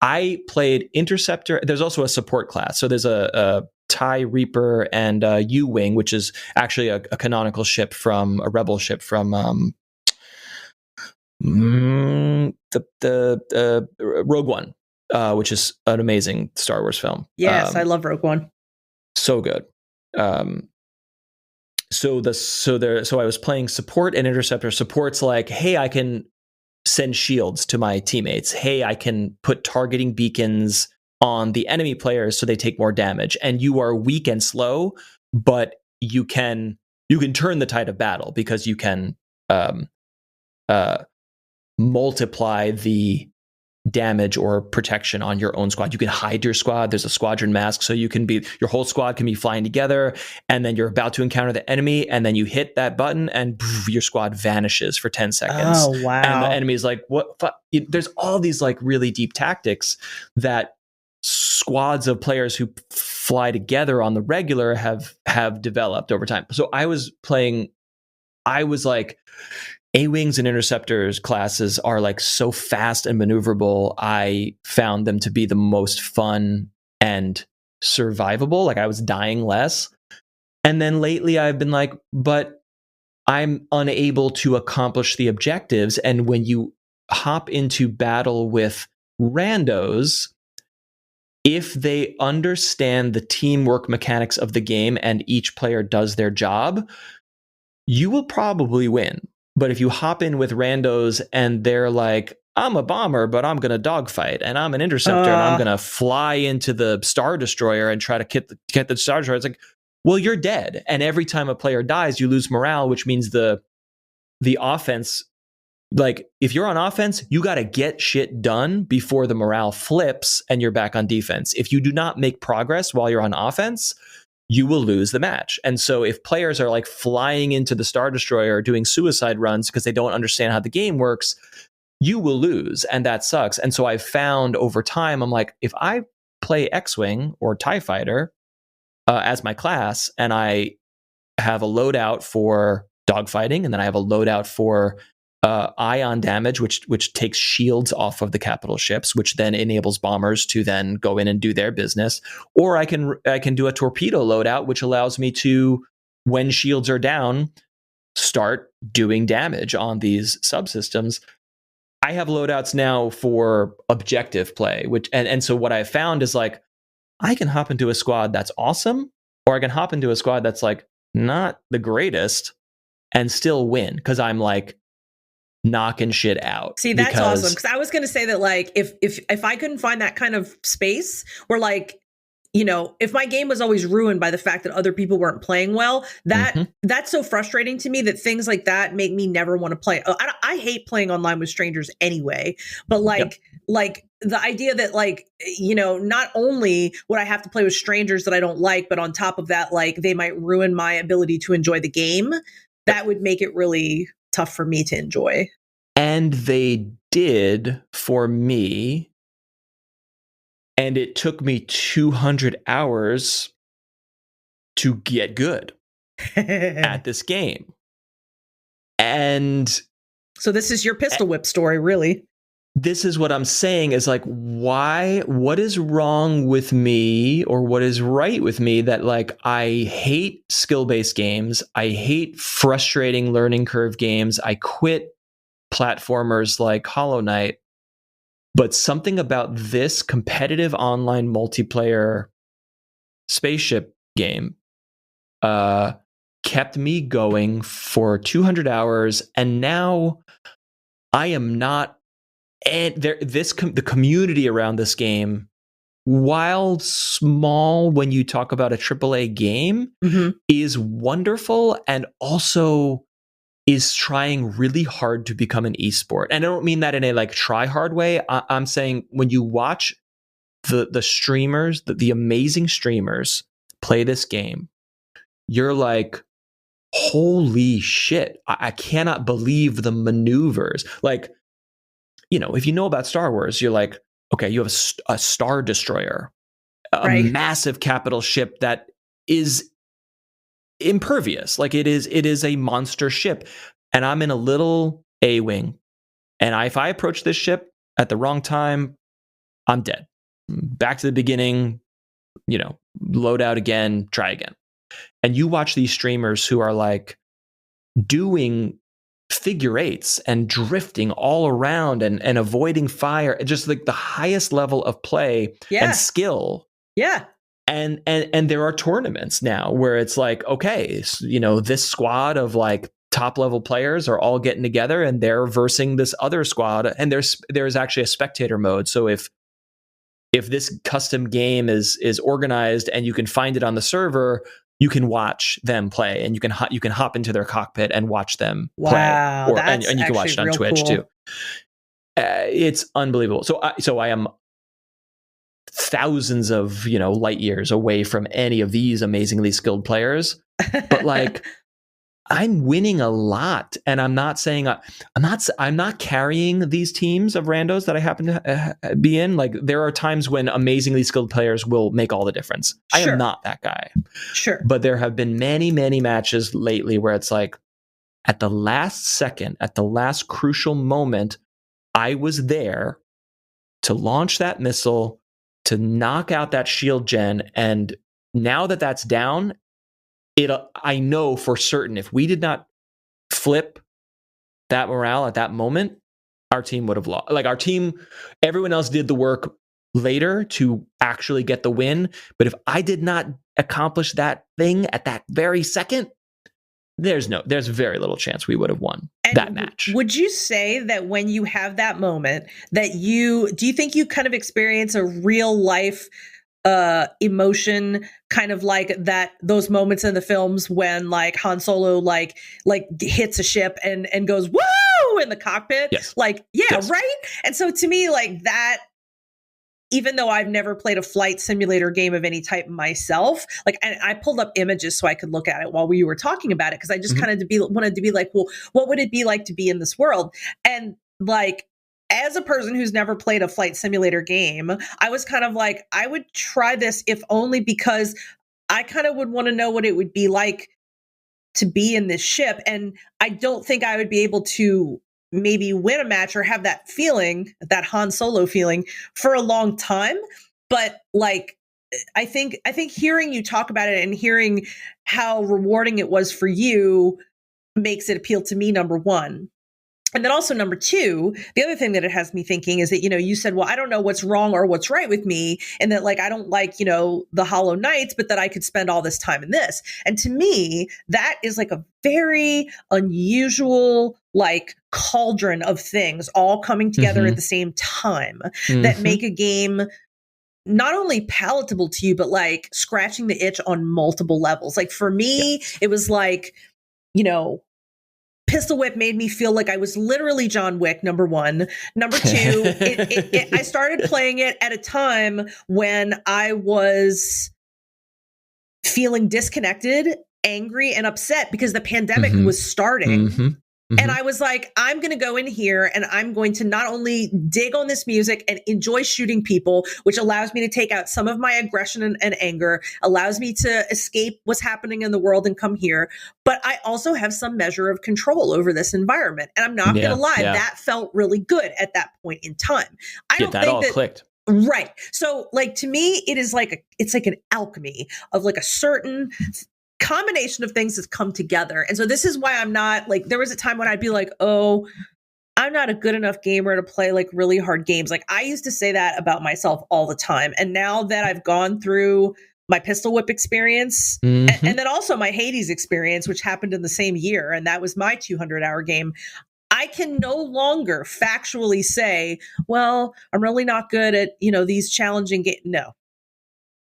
I played Interceptor. There's also a support class. So there's a TIE Reaper and a U-Wing, which is actually a canonical ship from a rebel ship from the Rogue One, which is an amazing Star Wars film. Yes, I love Rogue One. So good. So I was playing support and Interceptor. Support's like, hey, I can send shields to my teammates. Hey, I can put targeting beacons on the enemy players so they take more damage. And you are weak and slow, but you can turn the tide of battle because you can multiply the damage or protection on your own squad. You can hide your squad. There's a squadron mask, so your whole squad can be flying together, and then you're about to encounter the enemy, and then you hit that button, and your squad vanishes for 10 seconds. Oh, wow. And the enemy is like, what? There's all these like really deep tactics that squads of players who fly together on the regular have developed over time. So I was like, A-Wings and Interceptors classes are like so fast and maneuverable. I found them to be the most fun and survivable. Like I was dying less. And then lately I've been like, but I'm unable to accomplish the objectives. And when you hop into battle with randos, if they understand the teamwork mechanics of the game and each player does their job, you will probably win. But if you hop in with randos and they're like, I'm a bomber, but I'm going to dogfight, and I'm an interceptor, and I'm going to fly into the Star Destroyer and try to get the Star Destroyer, it's like, well, you're dead. And every time a player dies, you lose morale, which means the offense, like if you're on offense, you got to get shit done before the morale flips and you're back on defense. If you do not make progress while you're on offense, you will lose the match. And so if players are like flying into the Star Destroyer doing suicide runs because they don't understand how the game works, you will lose. And that sucks. And so I've found over time, I'm like, if I play X-Wing or TIE Fighter as my class, and I have a loadout for dogfighting, and then I have a loadout for ion damage, which takes shields off of the capital ships, which then enables bombers to then go in and do their business. Or I can do a torpedo loadout, which allows me to, when shields are down, start doing damage on these subsystems. I have loadouts now for objective play, and so what I found is like, I can hop into a squad that's awesome, or I can hop into a squad that's like not the greatest and still win because I'm like knocking shit out. See, that's awesome. Because I was going to say that, like, if I couldn't find that kind of space where, like, you know, if my game was always ruined by the fact that other people weren't playing well, that's so frustrating to me that things like that make me never want to play. I hate playing online with strangers anyway, but like the idea that like, not only would I have to play with strangers that I don't like, but on top of that, like they might ruin my ability to enjoy the game, that would make it really tough for me to enjoy. And they did for me. And it took me 200 hours to get good at this game. And so this is your pistol whip story, really. This is what I'm saying is like, what is wrong with me or what is right with me that like, I hate skill-based games. I hate frustrating learning curve games. I quit platformers like Hollow Knight. But something about this competitive online multiplayer spaceship game kept me going for 200 hours. And now I am not, and the community around this game, while small when you talk about a AAA game, is wonderful and also is trying really hard to become an esport. And I don't mean that in a like try hard way. I'm saying when you watch the streamers, the amazing streamers play this game, you're like, holy shit, I cannot believe the maneuvers. Like, if you know about Star Wars, you're like, okay, you have a Star Destroyer, a massive capital ship that is impervious. Like it is a monster ship. And I'm in a little A-wing. And if I approach this ship at the wrong time, I'm dead. Back to the beginning, load out again, try again. And you watch these streamers who are like doing figure eights and drifting all around and avoiding fire, just like the highest level of play and skill. Yeah. And there are tournaments now where it's like, okay, this squad of like top level players are all getting together and they're versing this other squad. And there's actually a spectator mode. So if this custom game is organized and you can find it on the server, you can watch them play and you can hop into their cockpit and watch them play. And you can watch it on Twitch too. It's unbelievable. So I am thousands of light years away from any of these amazingly skilled players, but like I'm winning a lot, and I'm not saying I'm not carrying these teams of randos that I happen to be in. Like there are times when amazingly skilled players will make all the difference. I am not that guy. Sure. But there have been many, many matches lately where it's like at the last second, at the last crucial moment, I was there to launch that missile, to knock out that shield gen, and now that that's down, I know for certain if we did not flip that morale at that moment, our team would have lost. Like our team, everyone else did the work later to actually get the win. But if I did not accomplish that thing at that very second, there's very little chance we would have won that match. Would you say that when you have that moment that do you think you kind of experience a real life emotion, kind of like those moments in the films when like Han Solo like hits a ship and goes woo in the cockpit? Yes. Like, yes. Right? And so to me, like that, even though I've never played a flight simulator game of any type myself, like I pulled up images so I could look at it while we were talking about it, because I just kind of wanted to be like, well, what would it be like to be in this world? And like, as a person who's never played a flight simulator game, I was kind of like, I would try this if only because I kind of would want to know what it would be like to be in this ship. And I don't think I would be able to maybe win a match or have that feeling, that Han Solo feeling, for a long time. But like, I think hearing you talk about it and hearing how rewarding it was for you makes it appeal to me, number one. And then also number two, the other thing that it has me thinking is that, you said, well, I don't know what's wrong or what's right with me. And that like, I don't like, the Hollow Knights, but that I could spend all this time in this. And to me, that is like a very unusual, like cauldron of things all coming together at the same time that make a game not only palatable to you, but like scratching the itch on multiple levels. Like for me, it was like, Pistol Whip made me feel like I was literally John Wick, number one. Number two, I started playing it at a time when I was feeling disconnected, angry, and upset because the pandemic was starting. And I was like, I'm going to go in here and I'm going to not only dig on this music and enjoy shooting people, which allows me to take out some of my aggression and anger, allows me to escape what's happening in the world and come here. But I also have some measure of control over this environment. And I'm not going to lie, that felt really good at that point in time. I don't that think all clicked. Right. So like, to me, it is like, it's like an alchemy of like a certain combination of things has come together. And so this is why I'm not like, there was a time when I'd be like, oh, I'm not a good enough gamer to play like really hard games. Like I used to say that about myself all the time. And now that I've gone through my Pistol Whip experience and then also my Hades experience, which happened in the same year, and that was my 200-hour game, I can no longer factually say, well, I'm really not good at, these challenging games. No,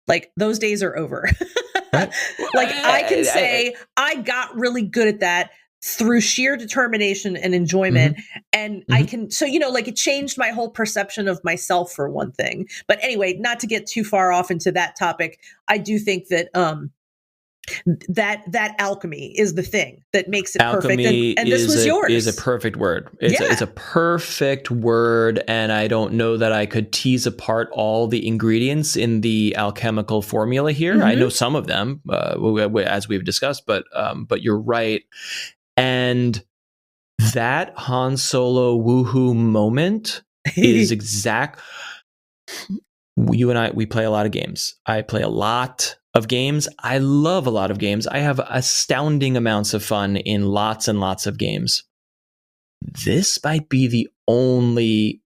like those days are over. Right. Like I can say I got really good at that through sheer determination and enjoyment. And I can, so, like it changed my whole perception of myself for one thing. But anyway, not to get too far off into that topic, I do think that, that alchemy is the thing that makes it perfect. And this was yours. Is a perfect word. It's a perfect word. And I don't know that I could tease apart all the ingredients in the alchemical formula here. I know some of them, as we've discussed, but you're right. And that Han Solo woohoo moment is exact. You and I, we play a lot of games. I play a lot of games. I love a lot of games. I have astounding amounts of fun in lots and lots of games. This might be the only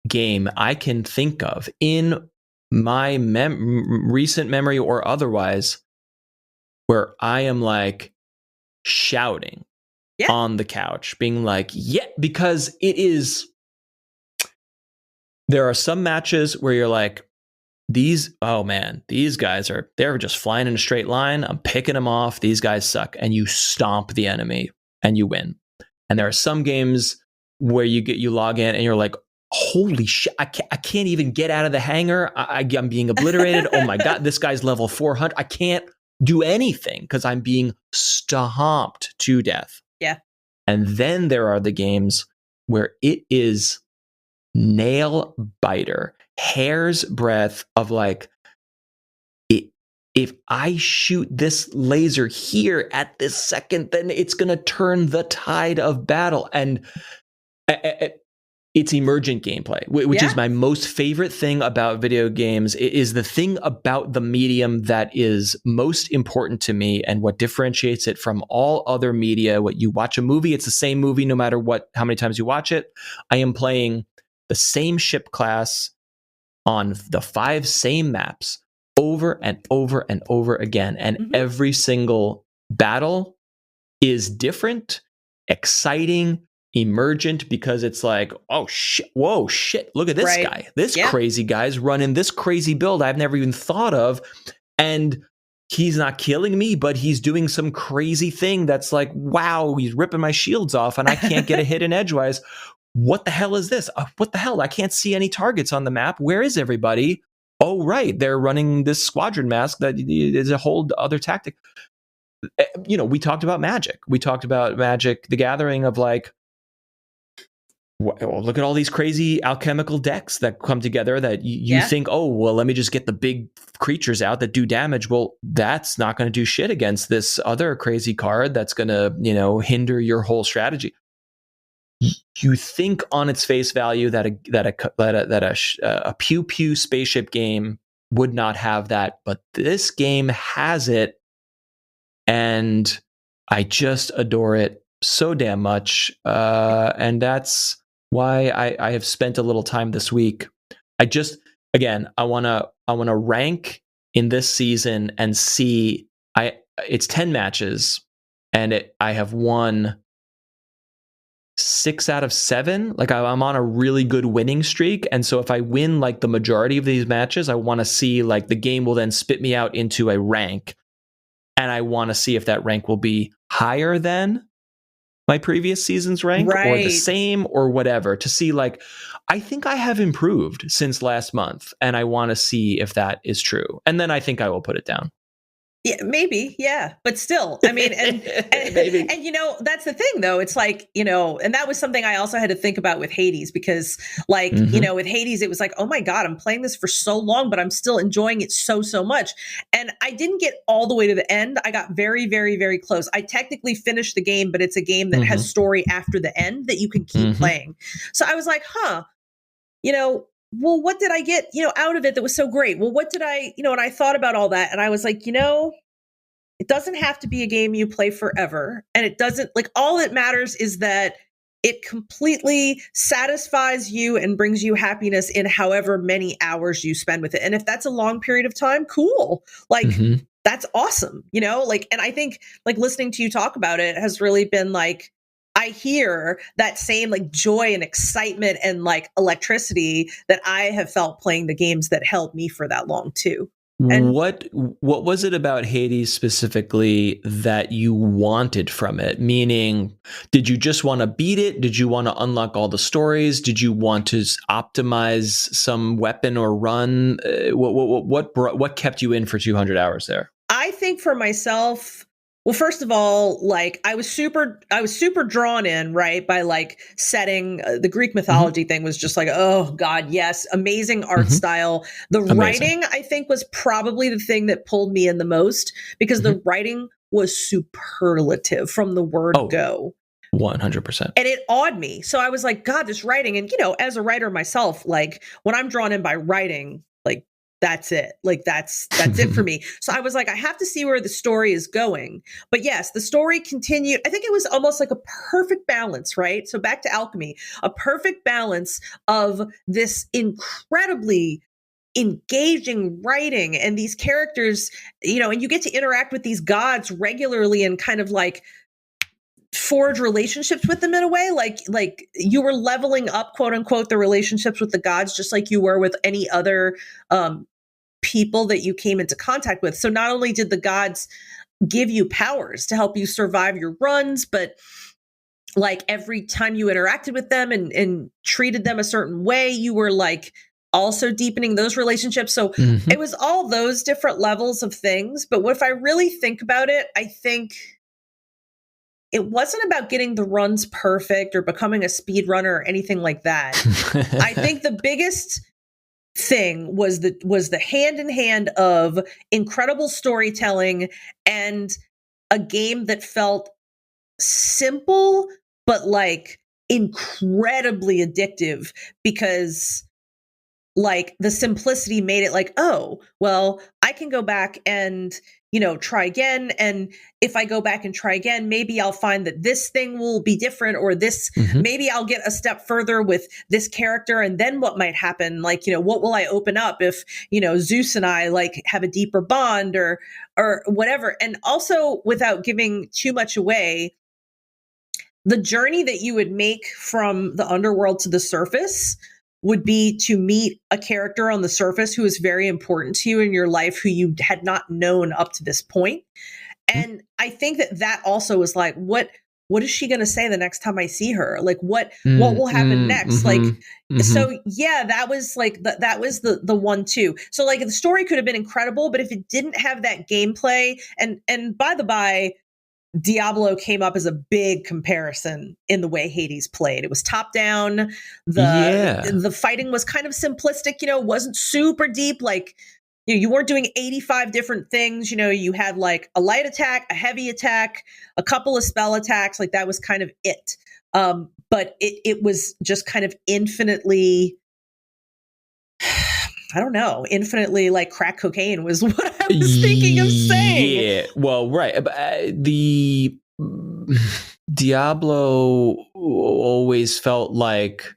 game I can think of in my recent memory or otherwise where I am like shouting on the couch, being like, because it is. There are some matches where you're like, these guys they're just flying in a straight line. I'm picking them off. These guys suck. And you stomp the enemy and you win. And there are some games where you log in and you're like, holy shit, I can't even get out of the hangar. I'm being obliterated. Oh my God, this guy's level 400. I can't do anything because I'm being stomped to death. Yeah. And then there are the games where it is nail biter, hair's breadth of like, if I shoot this laser here at this second, then it's going to turn the tide of battle. And it's emergent gameplay, which is my most favorite thing about video games. It is the thing about the medium that is most important to me and what differentiates it from all other media. What you watch a movie, it's the same movie no matter how many times you watch it. I am playing the same ship class on the 5 same maps over and over and over again. And every single battle is different, exciting, emergent, because it's like, oh shit, whoa, shit, look at this guy. This crazy guy's running this crazy build I've never even thought of. And he's not killing me, but he's doing some crazy thing that's like, wow, he's ripping my shields off and I can't get a hit in edgewise. What the hell is this? What the hell? I can't see any targets on the map. Where is everybody? Oh, right. They're running this squadron mask that is a whole other tactic. We talked about Magic. We talked about Magic, the Gathering, of like, well, look at all these crazy alchemical decks that come together that you think, oh, well, let me just get the big creatures out that do damage. Well, that's not going to do shit against this other crazy card that's going to, hinder your whole strategy. You think on its face value that a pew-pew spaceship game would not have that, but this game has it, and I just adore it so damn much. And that's why I have spent a little time this week. I want to rank in this season and see. It's 10 matches, and I have won 6 out of 7. Like I'm on a really good winning streak. And so if I win like the majority of these matches, I want to see like the game will then spit me out into a rank. And I want to see if that rank will be higher than my previous season's rank or the same or whatever, to see like, I think I have improved since last month and I want to see if that is true. And then I think I will put it down. Yeah, maybe. Yeah. But still, I mean, and you know, that's the thing though. It's like, you know, and that was something I also had to think about with Hades, because like, you know, with Hades, it was like, oh my God, I'm playing this for so long, but I'm still enjoying it so much. And I didn't get all the way to the end. I got very, very, very close. I technically finished the game, but it's a game that has story after the end that you can keep playing. So I was like, you know, well, what did I get, you know, out of it that was so great? Well, what did I, you know, and I thought about all that and I was like, you know, it doesn't have to be a game you play forever. And it doesn't, like, all that matters is that it completely satisfies you and brings you happiness in however many hours you spend with it. And if that's a long period of time, cool. Like, that's awesome, you know, like, and I think like listening to you talk about it has really been like, I hear that same like joy and excitement and like electricity that I have felt playing the games that held me for that long too. And what was it about Hades specifically that you wanted from it? Meaning, did you just want to beat it? Did you want to unlock all the stories? Did you want to optimize some weapon or run? What kept you in for 200 hours there? I think for myself, well, first of all, like I was super drawn in, right, by like setting the Greek mythology thing was just like, oh God, yes, amazing art style. The writing, I think, was probably the thing that pulled me in the most, because the writing was superlative from the word go. 100%. And it awed me. So I was like, God, this writing, and you know, as a writer myself, like when I'm drawn in by writing, like that's it. Like that's it for me. So I was like, I have to see where the story is going. But yes, the story continued. I think it was almost like a perfect balance, right? So back to Alchemy, a perfect balance of this incredibly engaging writing and these characters, you know, and you get to interact with these gods regularly and kind of like forge relationships with them in a way, like you were leveling up, quote unquote, the relationships with the gods, just like you were with any other people that you came into contact with. So not only did the gods give you powers to help you survive your runs, but like every time you interacted with them and treated them a certain way, you were like also deepening those relationships. So it was all those different levels of things. But if I really think about it, I think it wasn't about getting the runs perfect or becoming a speed runner or anything like that. I think the biggest thing was the hand in hand of incredible storytelling and a game that felt simple but like incredibly addictive, because like the simplicity made it like, oh, well, I can go back and, you know, try again. And if I go back and try again, maybe I'll find that this thing will be different, or this, maybe I'll get a step further with this character. And then what might happen? Like, you know, what will I open up if, you know, Zeus and I like have a deeper bond or whatever. And also, without giving too much away, the journey that you would make from the underworld to the surface would be to meet a character on the surface who is very important to you in your life, who you had not known up to this point. And I think that also was like, what is she going to say the next time I see her? Like, what will happen next? Like, so yeah, that was like, that was the one too. So like the story could have been incredible, but if it didn't have that gameplay, and by the by, Diablo came up as a big comparison in the way Hades played. It was top down. The fighting was kind of simplistic, you know, wasn't super deep. Like, you know, you weren't doing 85 different things. You know, you had like a light attack, a heavy attack, a couple of spell attacks. Like that was kind of it. But it was just kind of infinitely, I don't know, infinitely like crack cocaine was what I was thinking of saying. Yeah, well, right. The Diablo always felt like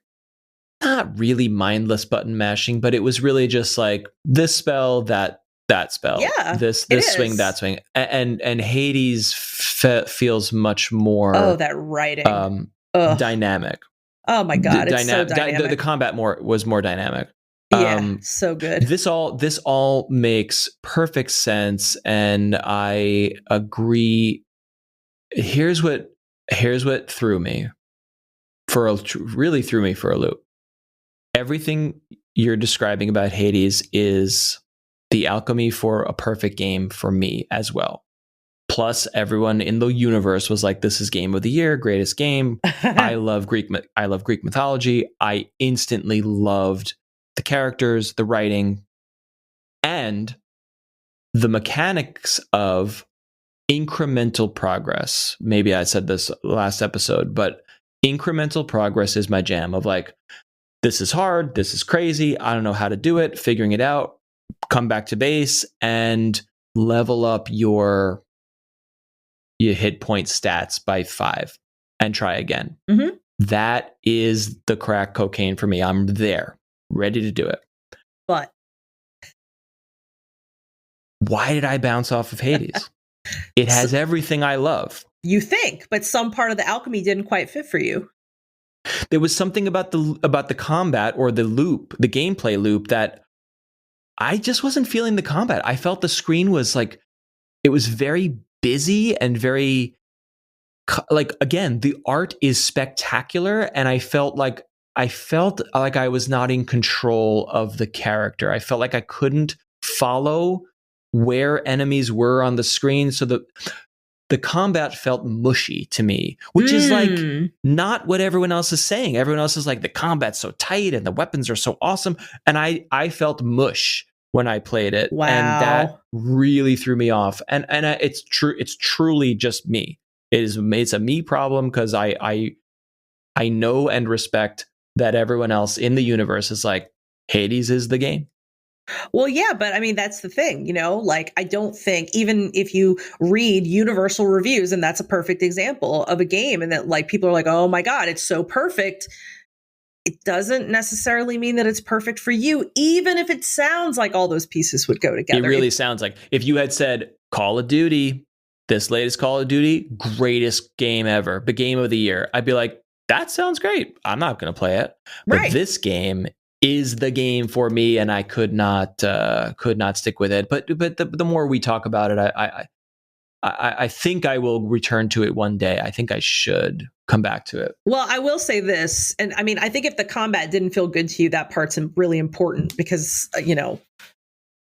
not really mindless button mashing, but it was really just like this spell, that spell, this swing, that swing, and Hades feels much more that writing dynamic. Oh my God, it's so dynamic. The combat was more dynamic. Yeah, so good. This all makes perfect sense, and I agree. Here's what Here's what really threw me for a loop. Everything you're describing about Hades is the alchemy for a perfect game for me as well. Plus, everyone in the universe was like, "This is game of the year, greatest game." I love Greek mythology. I instantly loved the characters, the writing, and the mechanics of incremental progress. Maybe I said this last episode, but incremental progress is my jam. Of like, this is hard, this is crazy, I don't know how to do it, figuring it out, come back to base and level up your hit point stats by 5 and try again. Mm-hmm. That is the crack cocaine for me. I'm there, ready to do it. But why did I bounce off of Hades? It has everything I love. You think, but some part of the alchemy didn't quite fit for you. There was something about the combat or the gameplay loop, that I just wasn't feeling the combat. I felt the screen was like, it was very busy and very, like, again, the art is spectacular, and I felt like I was not in control of the character. I felt like I couldn't follow where enemies were on the screen, so the combat felt mushy to me, which is like not what everyone else is saying. Everyone else is like, the combat's so tight and the weapons are so awesome, and I felt mush when I played it. Wow. And that really threw me off. And it's true. It's truly just me. It's a me problem, because I know and respect that everyone else in the universe is like, Hades is the game. Well, yeah, but I mean, that's the thing, like, I don't think, even if you read universal reviews, and that's a perfect example of a game, and that, like, people are like, oh my God, it's so perfect. It doesn't necessarily mean that it's perfect for you, even if it sounds like all those pieces would go together. It really sounds like, if you had said Call of Duty, this latest Call of Duty, greatest game ever, the game of the year, I'd be like, that sounds great. I'm not going to play it. But Right. This game is the game for me, and I could not stick with it. But the more we talk about it, I think I will return to it one day. I think I should come back to it. Well, I will say this, and I mean, I think if the combat didn't feel good to you, that part's really important, because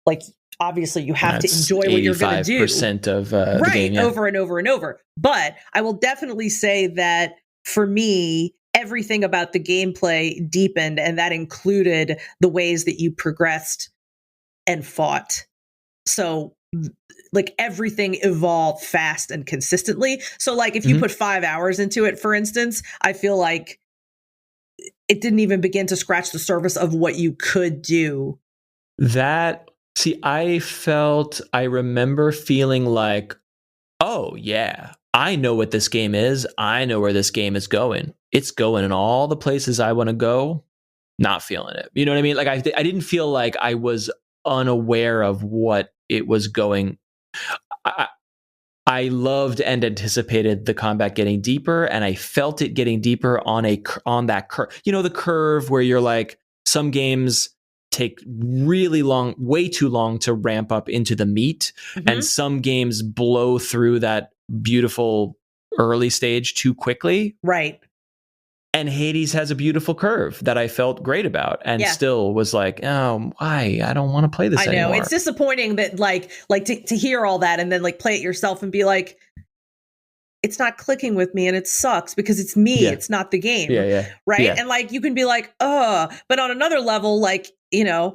like, obviously you have to enjoy what you're going to do. 85% of the game, yeah. Over and over and over. But I will definitely say that for me, everything about the gameplay deepened, and that included the ways that you progressed and fought. So, like, everything evolved fast and consistently. So, like, if you put 5 hours into it, for instance, I feel like it didn't even begin to scratch the surface of what you could do. I remember feeling like, oh yeah, I know what this game is. I know where this game is going. It's going in all the places I want to go. Not feeling it. You know what I mean? Like, I didn't feel like I was unaware of what it was going. I loved and anticipated the combat getting deeper, and I felt it getting deeper on that curve. The curve where you're like, some games take really long, way too long to ramp up into the meat, and some games blow through that beautiful early stage too quickly. Right. And Hades has a beautiful curve that I felt great about, and still was like, oh, why? I don't want to play this anymore. I know. It's disappointing that like to hear all that and then like play it yourself and be like, it's not clicking with me, and it sucks because it's me. Yeah. It's not the game. Yeah. Right. Yeah. And like, you can be like, but on another level, like,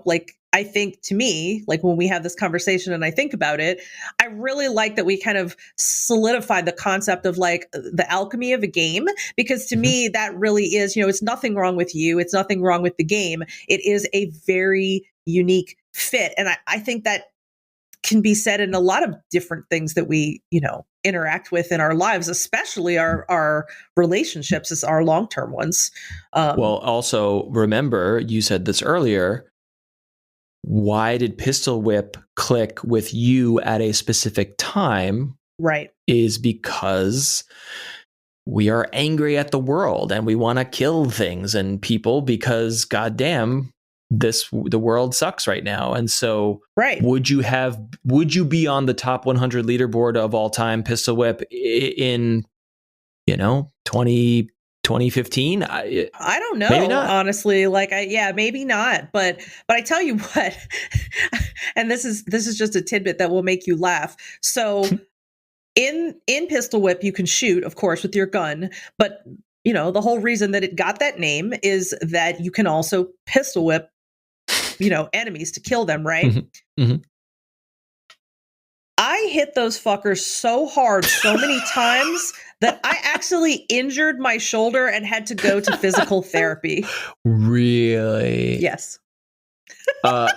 like, I think, to me, like, when we have this conversation and I think about it, I really like that we kind of solidified the concept of like the alchemy of a game, because to me, that really is, it's nothing wrong with you. It's nothing wrong with the game. It is a very unique fit. And I think that can be said in a lot of different things that we, interact with in our lives, especially our relationships, as our long-term ones. Well, also remember, you said this earlier, why did Pistol Whip click with you at a specific time? Right. Is because we are angry at the world and we want to kill things and people, because goddamn, the world sucks right now. And so would you be on the top 100 leaderboard of all time, Pistol Whip, in 2015. I don't know. Maybe not. Honestly, maybe not. But I tell you what, and this is just a tidbit that will make you laugh. So in Pistol Whip, you can shoot, of course, with your gun, but the whole reason that it got that name is that you can also pistol whip, enemies to kill them, right? Mm-hmm. Mm-hmm. I hit those fuckers so hard so many times that I actually injured my shoulder and had to go to physical therapy. Really? Yes.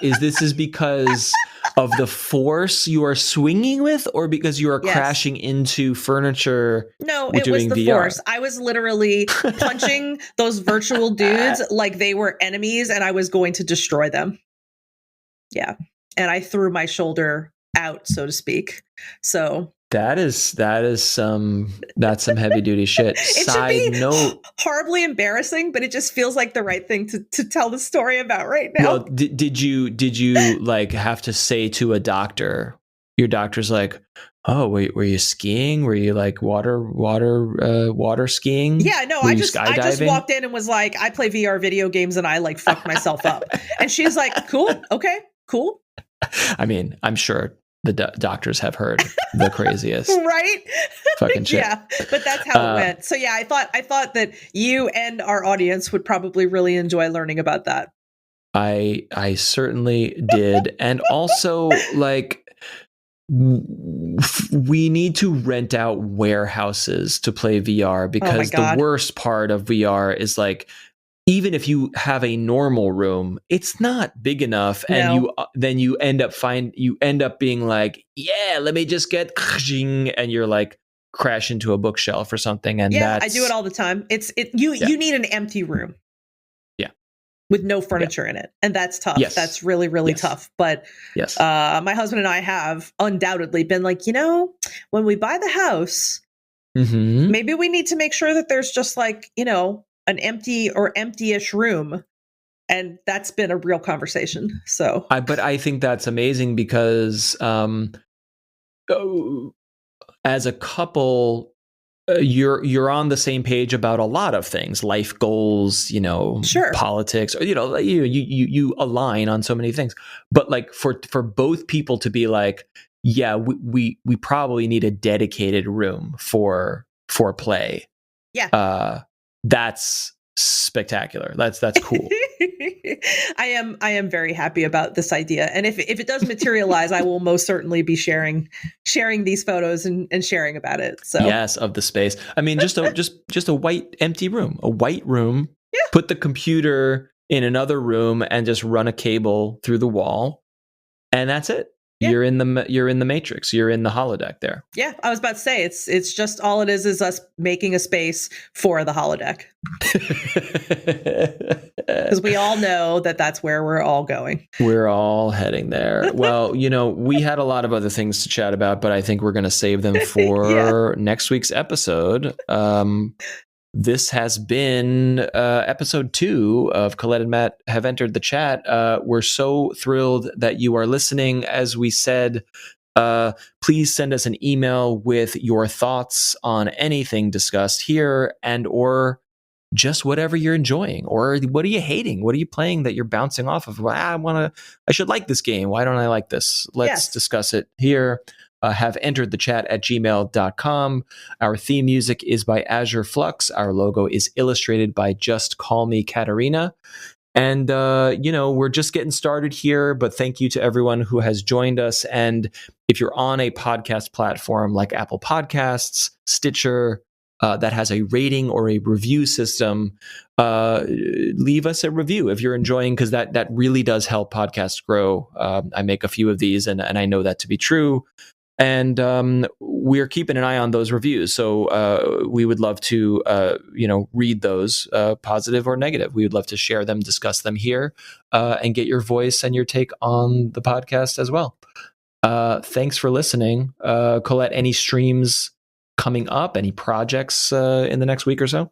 Is this because of the force you are swinging with, or because you are crashing into furniture? No, it was the VR? Force. I was literally punching those virtual dudes like they were enemies, and I was going to destroy them. Yeah. And I threw my shoulder out, so to speak. So that's some heavy duty shit. Side note, horribly embarrassing, but it just feels like the right thing to tell the story about right now. Well, did you like have to say to a doctor? Your doctor's like, "Oh, were you skiing? Were you like water skiing?" Yeah, no, I just walked in and was like, "I play VR video games and I like fucked myself up." And she's like, "Cool, okay, cool." I mean, I'm sure the doctors have heard the craziest right fucking shit. Yeah, but that's how it went. So yeah, I thought that you and our audience would probably really enjoy learning about that. I certainly did. And also, like, we need to rent out warehouses to play VR, because the worst part of VR is like, even if you have a normal room, it's not big enough, and you end up being like, yeah, let me just get, and you're like crash into a bookshelf or something. And I do it all the time. You need an empty room, with no furniture in it, and that's tough. Yes. That's really, really tough. But my husband and I have undoubtedly been like, when we buy the house, maybe we need to make sure that there's just like an empty or empty-ish room. And that's been a real conversation. So but I think that's amazing, because as a couple, you're on the same page about a lot of things, life goals, sure, politics, or you align on so many things. But like for both people to be like, yeah, we probably need a dedicated room for play. Yeah. That's spectacular. That's cool. I am very happy about this idea, and if it does materialize, I will most certainly be sharing these photos and sharing about it. So yes, of the space. I mean, just a white empty room, Yeah. Put the computer in another room and just run a cable through the wall, and that's it. Yeah. You're in the Matrix. You're in the holodeck there. Yeah, I was about to say it's just all it is us making a space for the holodeck. Because we all know that that's where we're all going. We're all heading there. Well, we had a lot of other things to chat about, but I think we're going to save them for next week's episode. This has been episode 2 of Colette and Matt Have Entered the Chat. We're so thrilled that you are listening. As we said, please send us an email with your thoughts on anything discussed here, and or just whatever you're enjoying, or what are you hating? What are you playing that you're bouncing off of? I should like this game. Why don't I like this? Let's discuss it here. Have entered the chat at gmail.com. Our theme music is by Azure Flux. Our logo is illustrated by Just Call Me Katarina. And, we're just getting started here, but thank you to everyone who has joined us. And if you're on a podcast platform like Apple Podcasts, Stitcher, that has a rating or a review system, leave us a review if you're enjoying, because that really does help podcasts grow. I make a few of these, and I know that to be true. And we're keeping an eye on those reviews. So we would love to, read those, positive or negative. We would love to share them, discuss them here, and get your voice and your take on the podcast as well. Thanks for listening. Colette, any streams coming up? Any projects in the next week or so?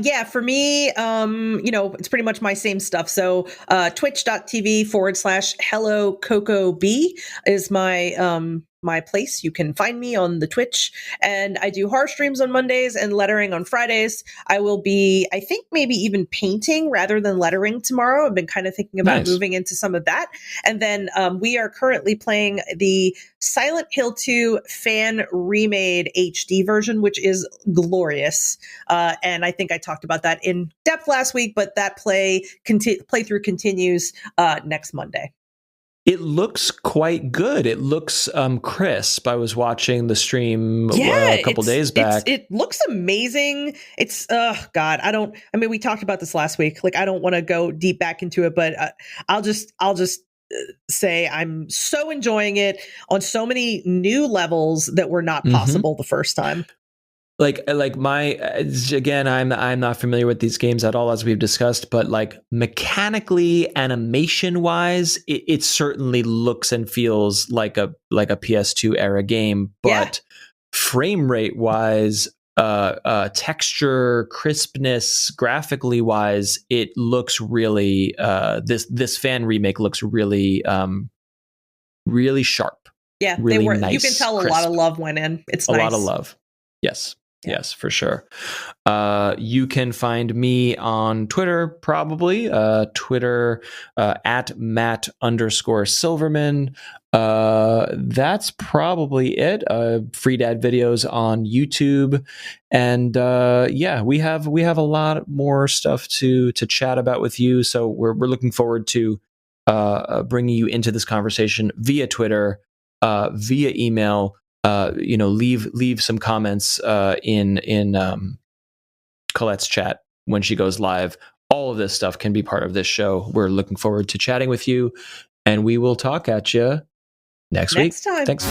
Yeah, for me, it's pretty much my same stuff. So twitch.tv/HelloCocoB is my my place. You can find me on the Twitch, and I do horror streams on Mondays and lettering on Fridays. I will be, I think, maybe even painting rather than lettering tomorrow. I've been kind of thinking about moving into some of that. And then we are currently playing the Silent Hill 2 fan remade HD version, which is glorious. And I think I talked about that in depth last week, but that playthrough continues next Monday. It looks quite good. It looks crisp. I was watching the stream a couple days back. It looks amazing. It's, God, we talked about this last week. Like, I don't want to go deep back into it, but I'll just say I'm so enjoying it on so many new levels that were not possible the first time. Again, I'm not familiar with these games at all, as we've discussed, but like mechanically, animation wise, it certainly looks and feels like a PS2 era game, but frame rate wise, texture, crispness, graphically wise, it looks really, this fan remake looks really, really sharp. Yeah, really they were. Nice, you can tell crisp. A lot of love went in. It's a nice. lot of love. Yes. Yeah. Yes, for sure. You can find me on Twitter, probably. Twitter at Matt_Silverman. That's probably it. Free Dad videos on YouTube, and we have a lot more stuff to chat about with you. So we're looking forward to bringing you into this conversation via Twitter, via email. Leave some comments in Colette's chat when she goes live. All of this stuff can be part of this show. We're looking forward to chatting with you, and we will talk at you next week. Time. Thanks.